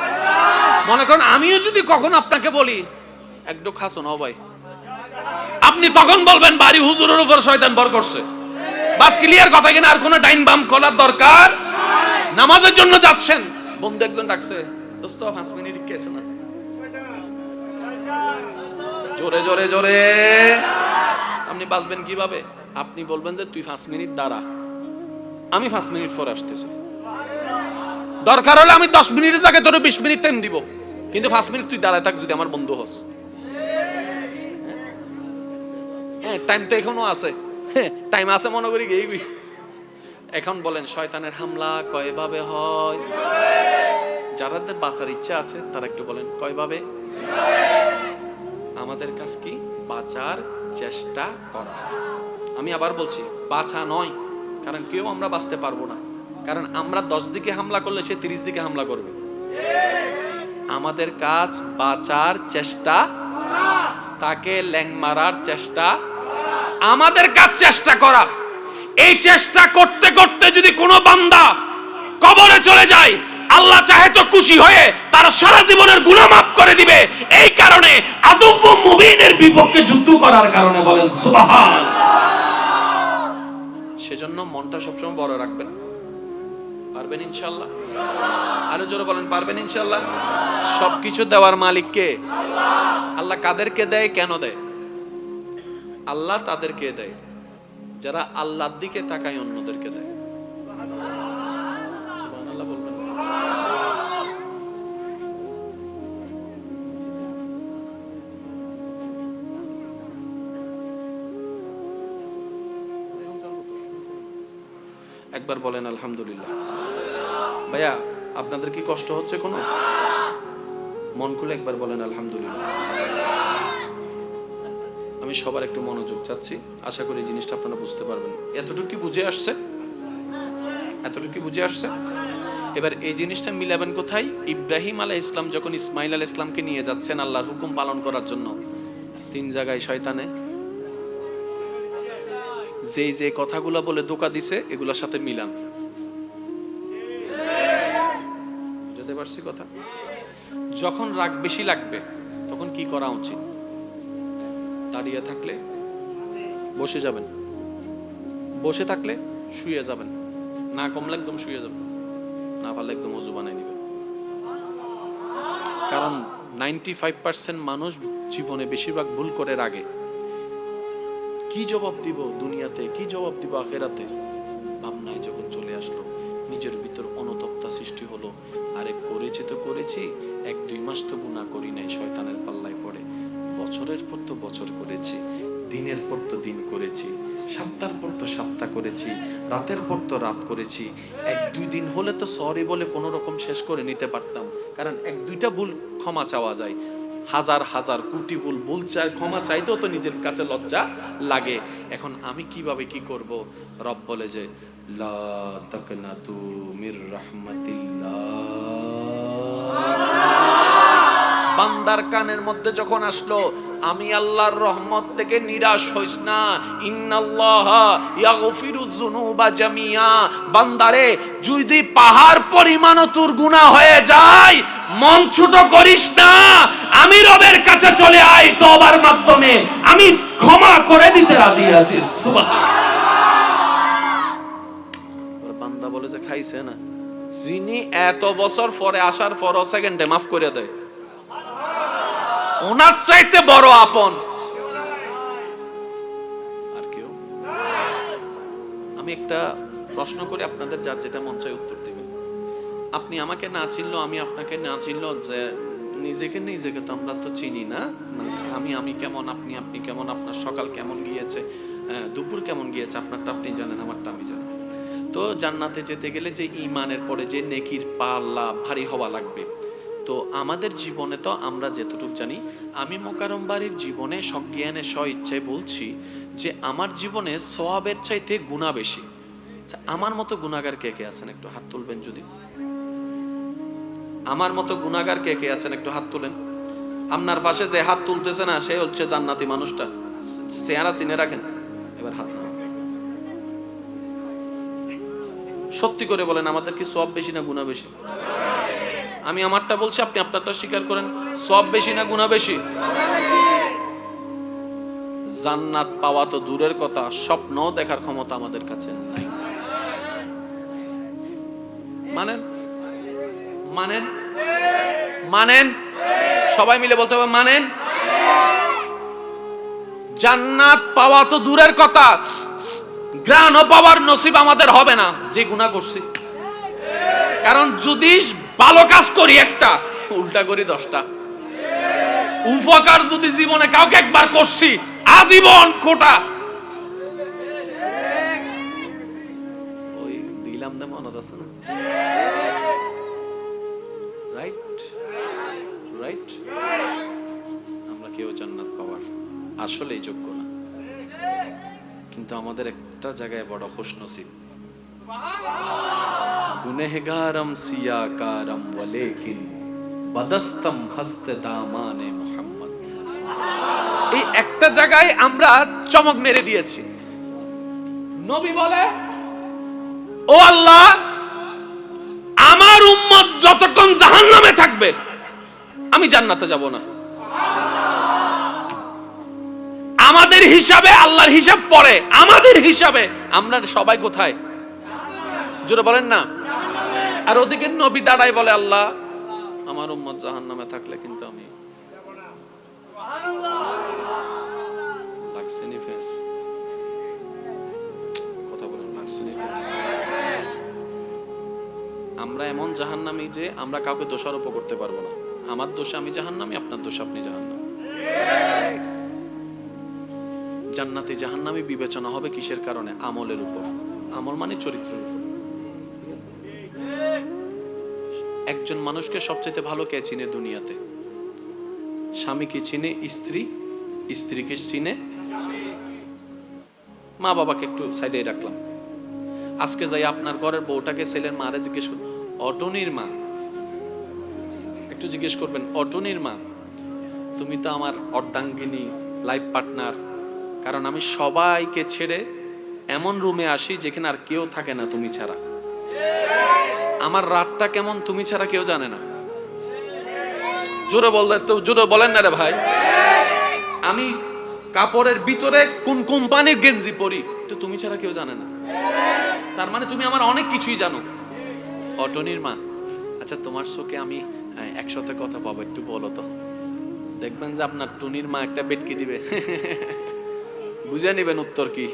[SPEAKER 1] মনে করেন আমিও যদি কখন আপনাকে বলি একটু খাসো না ভাই, আপনি তখন বলবেন বাড়ি হুজুরের উপর শয়তান ভর করছে, বাস ক্লিয়ার কথা কিনা? আর কোনো ডাইন বাম করার দরকার? নামাজের জন্য যাচ্ছেন, বন্ধু একজন ডাকছে, দোস্ত 5 মিনিট কেছে না, জোরে জোরে জোরে। আপনি বাঁচবেন কিভাবে? আপনি বলবেন যে তুই 5 মিনিট দাঁড়া, আমি 5 মিনিট পরে আসতেছি, দরকার হলে আমি 10 মিনিটের জায়গায় তোর 20 মিনিট টাইম দিব, কিন্তু 5 মিনিট তুই দাঁড়ায় থাক যদি আমার বন্ধু হস। হ্যাঁ টাইম তো এখনো আছে, টাইম আছে মনে করি গেই। এখন বলেন শয়তানের হামলা কয়ভাবে হয়? যাদের বাঁচার ইচ্ছা আছে তারা একটু বলেন কয়ভাবে? আমাদের কাজ কি? বাঁচার চেষ্টা করা। আমি আবার বলছি বাঁচা নয়, কারণ কেউ আমরা বাঁচতে পারবো না, কারণ আমরা 10 দিকে হামলা করলে সে 30 দিকে হামলা করবে। আমাদের কাজ বাঁচার চেষ্টা, তাকে ল্যাং মারার চেষ্টা, আমাদের কাজ চেষ্টা করা। এই চেষ্টা করতে করতে যদি কোনো বান্দা কবরে চলে যায়, আল্লাহ চাহে তো খুশি হয়ে তার সারা জীবনের গুনাহ মাফ করে দিবে। এই কারণে আদুব মুবিনের বিপক্ষে যুদ্ধ করার কারণে বলেন সুবহানাল্লাহ। সেজন্য মনটা সবসময় বড় রাখবেন। পারবেন ইনশাআল্লাহ? আরো জোরে বলেন, পারবেন ইনশাআল্লাহ? সবকিছু দেওয়ার মালিক কে? আল্লাহ কাদেরকে দেয়, কেন দেয়? আল্লাহ তাদেরকে দেয় যারা আল্লাহর দিকে তাকায়, অন্যদেরকে দেয়। সুবহানাল্লাহ বলবেন। একবার বলেন আলহামদুলিল্লাহ। ভাইয়া আপনাদের কি কষ্ট হচ্ছে কোনো? মন খুলে একবার বলেন আলহামদুলিল্লাহ। আমি সবার একটু মনোযোগ চাচ্ছি, আশা করি এই জিনিসটা আপনারা বুঝতে পারবেন। এতটুকু কি বুঝে আসছে? এতটুকু কি বুঝে আসছে? এবার এই জিনিসটা মিলাবেন কোথায়? ইব্রাহিম আলাইহিস সালাম যখন ইসমাইল আলাইহিস সালামকে নিয়ে যাচ্ছেন আল্লাহর হুকুম পালন করার জন্য, 3 জায়গায় শয়তানে যেই যে কথাগুলো বলে ধোঁকা দিছে এগুলোর সাথে মিলান। বুঝতে পারছি কথা? যখন রাগ বেশি লাগবে তখন কি করা উচিত? দাঁড়িয়ে থাকলে বসে যাবেন, বসে থাকলে শুয়ে যাবেন, না কমলে একদম শুয়ে যাবেন, না পারলে একদম ওযু বানাই নেবেন। কারণ 95% মানুষ জীবনে বেশিরভাগ ভুল করে রাগে। কি জবাব দিব দুনিয়াতে, কি জবাব দিব আখেরাতে? ভাবনায় যখন চলে আসলো, নিজের ভিতর অনুতপ্তা সৃষ্টি হলো, আরে করেছি তো করেছি, 1-2 মাস তো গুনাহ করি নাই, শয়তানের পাল্লায় পড়ে বছরের পর তো বছর করেছি, দিনের পর তো দিন করেছি, সপ্তাহের পর তো সপ্তাহ করেছি, রাতের পর তো রাত করেছি। 1-2 দিন হলে তো সরি বলে কোনো রকম শেষ করে নিতে পারতাম, কারণ 1-2টা ভুল ক্ষমা চাওয়া যায়, হাজার হাজার কোটি ভুল চাই, ক্ষমা চাইতেও তো নিজের কাছে লজ্জা লাগে। এখন আমি কিভাবে কি করব? রব বলে যে লা তাকনাতু মির রাহমাতিল্লাহ। বান্দার কানের মধ্যে যখন আসলো আমি আল্লাহর রহমত থেকে নিরাশ হইস না, ইন্নাল্লাহা ইয়াগফিরুয যুনুবা জামিয়া। বান্দারে যদি পাহাড় পরিমাণও তোর গুনাহ হয়ে যায়, মন ছোট করিস না, আমি রবের কাছে চলে আয়, তওবার মাধ্যমে আমি ক্ষমা করে দিতে রাজি আছি। সুবহানাল্লাহ। বান্দা বলে যে খাইছে না, যিনি এত বছর পরে আসার পর সেকেন্ডে মাফ করে দেয়, ওনার চাইতে বড় আপন আর কেউ। আমি একটা প্রশ্ন করি, আপনাদের যার যেটা মন চায় উত্তর দিবেন। আপনি আমাকে না চিনলো, আমি আপনাকে না চিনলো, যে নিজেকে তো আমরা তো চিনি না, আমি কেমন, আপনি কেমন, আপনার সকাল কেমন গিয়েছে, দুপুর কেমন গিয়েছে, আপনারটা আপনি জানেন, আমারটা আমি জানি। তো জান্নাতে যেতে গেলে যে ঈমানের পরে যে নেকির পাল্লা ভারী হওয়া লাগবে, তো আমাদের জীবনে তো আমরা যেতটুকু জানি, আমি মোকাররম বাড়ির জীবনে সজ্ঞানে ইচ্ছায় বলছি যে আমার জীবনে সওয়াবের চাইতে গুনাহ বেশি। আমার মতো গুনাহগার কে কে আছেন একটু হাত তুলবেন? যদি আমার মতো গুনাহগার কে কে আছেন একটু হাত তুলেন। আপনার পাশে যে হাত তুলতেছে না সে হচ্ছে জান্নাতি মানুষটা, চেহারা চিনে রাখেন। এবার হাত নাও, সত্যি করে বলেন আমাদের কি সওয়াব বেশি না গুনাহ বেশি? আমি আমারটা বলছি, আপনি আপনারটা স্বীকার করেন। সওয়াব বেশি না গুনাহ বেশি? জান্নাত পাওয়া তো দূরের কথা, স্বপ্ন দেখার ক্ষমতা আমাদের কাছে নাই। মানেন? মানেন? মানেন? সবাই মিলে বলতে হবে মানেন। জান্নাত পাওয়া তো দূরের কথা, ঘ্রাণ পাওয়ার নসিব আমাদের হবে না যে গুনাহ করছি। কারণ যদি ভালো কাজ করি একটা, উল্টা করি 10টা। উপকার যদি জীবনে কাউকে একবার করছি, আজীবন কোটা। ওই দিলাম না, মনে আছে না? Right right. আমরা কেউ জান্নাত পাওয়ার আসলেই যোগ্য না, কিন্তু আমাদের একটা জায়গায় বড় খুশনসিব। গুনহগারম সিয়াকারম ওয়ালেকিন বদস্তম হস্তে দামানে মুহাম্মদ। এই একটা জায়গায় আমরা চমক মেরে দিয়েছি। নবী বলে, ও আল্লাহ, আমার উম্মত যতক্ষণ জাহান্নামে থাকবে আমি জান্নাতে যাব না। আমাদের হিসাবে আল্লাহর হিসাব পরে, আমাদের হিসাবে আমরা সবাই কোথায়? জোরে বলেন না। আর ওদিকে নবী দাঁড়াই বলে, আল্লাহ আমার উম্মত জাহান্নামে থাকলে কিন্তু আমি। লাগছেনি ফেস? কথা বলেন, লাগছেনি ফেস? আমরা এমন জাহান্নামী যে আমরা কাউকে দোষারোপ করতে পারবো না। আমার দোষে আমি জাহান্নামী, আপনার দোষে আপনি জাহান্নামী। জান্নাতি জাহান্নামী বিবেচনা হবে কিসের কারণে? আমলের উপর। আমল মানে চরিত্রের উপর। একজন মানুষকে সবচেয়ে ভালো কে চিনে দুনিয়াতে? স্বামীকে চিনে স্ত্রী, স্ত্রীকে চিনে মা বাবাকে একটু সাইডে রাখলাম। আজকে যাই আপনার ঘরের বউটাকে ছেলের মারে জিজ্ঞেস করুন, অটনির মা, একটু জিজ্ঞেস করবেন, অটনির মা তুমি তো আমার অর্ধাঙ্গিনী, লাইফ পার্টনার, কারণ আমি সবাইকে ছেড়ে এমন রুমে আসি যেখানে আর কেউ থাকে না তুমি ছাড়া। আমার রাতটা কেমন তুমি ছাড়া কেউ জানে না। জোরে বললে তো, জোরে বলেন না রে ভাই। আমি কাপড়ের ভিতরে কোন কোম্পানির গেঞ্জি পরি তো তুমি ছাড়া কেউ জানে না। তার মানে তুমি আমার অনেক কিছুই জানো। অটনির মা, আচ্ছা তোমার চোখে আমি একসাথে কথা পাবো, একটু বলো তো। দেখবেন যে আপনার টুনির মা একটা বেটকি দিবে, বুঝে নিবেন উত্তর কি।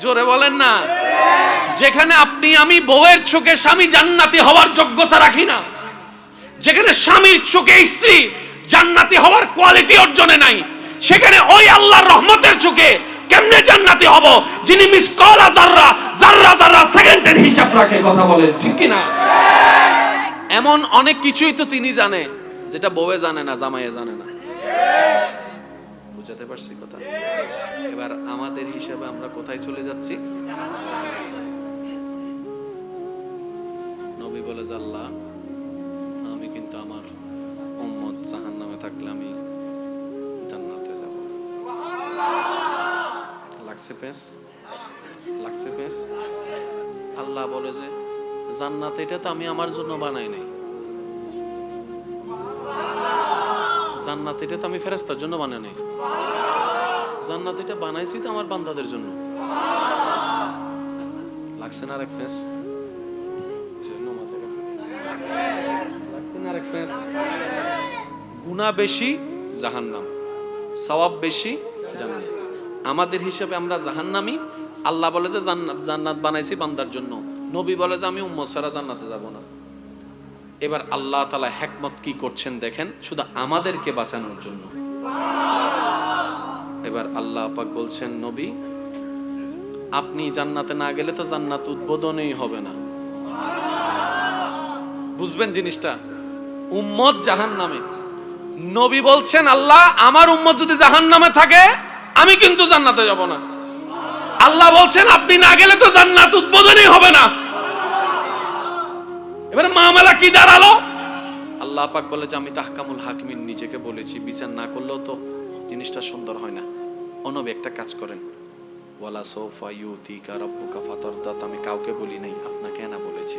[SPEAKER 1] জোরে বলেন না। যেখানে আপনি আমি বউয়ের চোখে স্বামী জান্নাতি হওয়ার যোগ্যতা রাখি না, যেখানে স্বামীর চোখে স্ত্রী জান্নাতি হওয়ার কোয়ালিটি অর্জনে নাই, সেখানে ওই আল্লাহর রহমতের চোখে কেমনে জান্নাতি হব যিনি মিসকালা যাররা যাররা যাররা সেকেন্ডের হিসাব রাখে। কথা বলেন ঠিক কি না? এমন অনেক কিছুই তো তিনি জানে যেটা বউয়ে জানে না, জামাইয়ে জানে না। বুঝাতে পারছি কথা? এবার আমাদের হিসাবে আমরা কোথায় চলে যাচ্ছি? নবী বলে যে আল্লাহ আমি কিন্তু আমার উম্মত জাহান্নামে থাকলে আমি জান্নাতে যাব। লাগছে পেস? লাগছে পেস? আল্লাহ বলে যে জান্নাত এটা তো আমি আমার জন্য বানাই নাই, জান্নাত এটা তো আমি ফেরেশতার জন্য বানাই নাই, জান্নাত এটা বানাইছি তো আমার বান্দাদের জন্য। লাগছে না আরেক ফেস? গুনাহ বেশি জাহান্নাম, সওয়াব বেশি জান্নাত। আমাদের হিসাবে আমরা জাহান্নামী, আল্লাহ বলে যে জান্নাত বানাইছি বান্দার জন্য, নবী বলে যে আমি উম্মত ছাড়া জান্নাতে যাব না। এবার আল্লাহ তাআলা হিকমত কি করছেন দেখেন, শুধু আমাদেরকে বাঁচানোর জন্য। এবার আল্লাহ পাক বলছেন নবী আপনি জান্নাতে না গেলে তো জান্নাত উদ্বোধনই হবে না। বুঝবেন জিনিসটা? উম্মত জাহান্নামে, নবী বলছেন আল্লাহ আমার উম্মত যদি জাহান্নামে থাকে আমি কিন্তু জান্নাতে যাব না। আল্লাহ বলছেন আপনি না গেলে তো জান্নাত উদ্বোধনই হবে না। এবারে মামলা কি দাঁড়ালো? আল্লাহ পাক বলে যে আমি তাহকামুল হাকিমিন নিজেকে বলেছি, বিচার না করলেও তো জিনিসটা সুন্দর হয় না। ও নবী একটা কাজ করেন, ওয়ালা সাউফা ইউতিকা রাব্বুকা ফাতারদাত, আমি কাউকে বলি নাই, আপনাকে না বলেছি।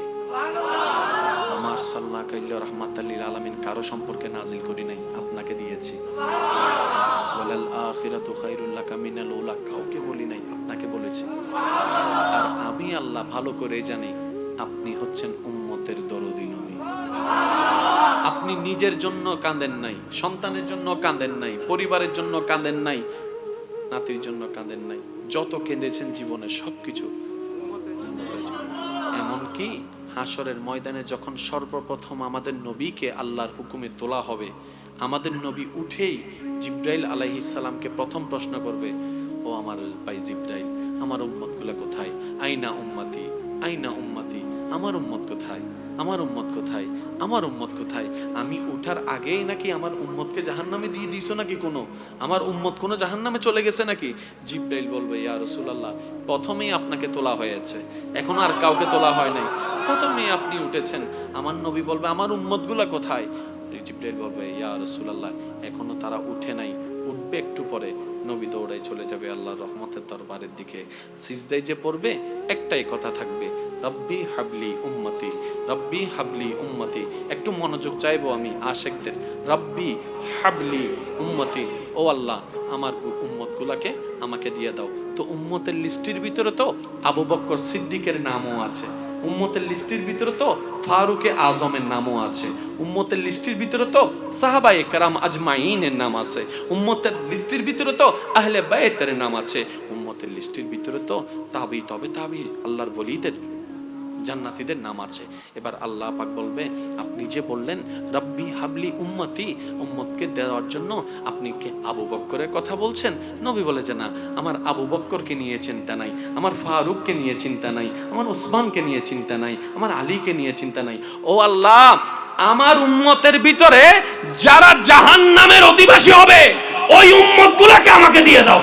[SPEAKER 1] আমার সাল্লাল্লাহু আলাইহি রাহমাতাল লিল আলামিন কারো সম্পর্কে নাজিল করি নাই, আপনাকে দিয়েছি। ওয়ালাল আখিরাতু খায়রুল লাকা মিনাল উলা, কাউকে বলি নাই, আপনাকে বলেছি। আর আমি আল্লাহ ভালো করে জানি আপনি হচ্ছেন উম্মতের দরদি নবী। আপনি নিজের জন্য কাঁদেন নাই, সন্তানের জন্য কাঁদেন নাই, পরিবারের জন্য কাঁদেন নাই, নাতির জন্য কাঁদেন নাই, যত কেঁদেছেন জীবনে সবকিছু উম্মতের জন্য। এমনকি হাসরের ময়দানে যখন সর্বপ্রথম আমাদের নবীকে আল্লাহর হুকুমে তোলা হবে, আমাদের নবী উঠেই জিবরাইল আলাইহিস সালামকে প্রথম প্রশ্ন করবে, ও আমার ভাই জিবরাইল, আমার উম্মতগুলো কোথায়? আইনা উম্মতি, আইনা উম্মতি, আমার উম্মত কোথায়? আমার উম্মত কোথায়? আমার উম্মত কোথায়? আমি উঠার আগেই নাকি আমার উম্মতকে জাহান্নামে দিয়ে দিয়েছো নাকি? কোনো আমার উম্মত কোনো জাহান্নামে চলে গেছে নাকি? জিবরাইল বলবে, ইয়া রাসূলুল্লাহ প্রথমেই আপনাকে তোলা হয়েছে, এখন আর কাউকে তোলা হয় নাই, প্রথমেই আপনি উঠেছেন। আমার নবী বলবে আমার উম্মতগুলো কোথায়? জিবরাইল বলবে, ইয়া রাসূলুল্লাহ এখনো তারা উঠে নাই, উঠবে একটু পরে, নবী দৌড়াই চলে যাবে আল্লাহর রহমতের দরবারের দিকে। সিজদায় যে পড়বে একটাই কথা থাকবে, রব্বি হাবলি উম্মতি, রব্বি হাবলি উম্মতি। একটু মনোযোগ চাইবো আমি আশেকদের, রব্বি হাবলি উম্মতি, ও আল্লাহ আমার উম্মত গুলাকে আমাকে দিয়ে দাও। তো উম্মতের লিস্টের ভিতরে তো আবু বকর সিদ্দিকের নামও আছে, উম্মতের লিস্টের ভিতরে তো ফারুকে আজমের নামও আছে, উম্মতের লিস্টের ভিতরে তো সাহাবায়ে কেরাম আজমাইনের নাম আছে, উম্মতের লিস্টের ভিতরে তো আহলে বাইতের নাম আছে, উম্মতের লিস্টের ভিতরে তো তাবি তবে তাবি আল্লাহর ওলিদের জান্নাতীদের নাম আছে। এবার আল্লাহ পাক বলবে, আপনি যে বললেন রব্বি হাবলি উম্মতি, উম্মতকে দেওয়ার জন্য আপনি কি আবু বকরের কথা বলছেন? নবী বলে যে না, আমার আবু বকরকে নিয়ে চিন্তা নাই, আমার ফারুককে নিয়ে চিন্তা নাই, আমার ওসমানকে নিয়ে চিন্তা নাই, আমার আলীকে নিয়ে চিন্তা নাই। ও আল্লাহ, আমার উম্মতের ভিতরে যারা জাহান্নামের অধিবাসী হবে ওই উম্মতগুলোকে আমাকে দিয়ে দাও।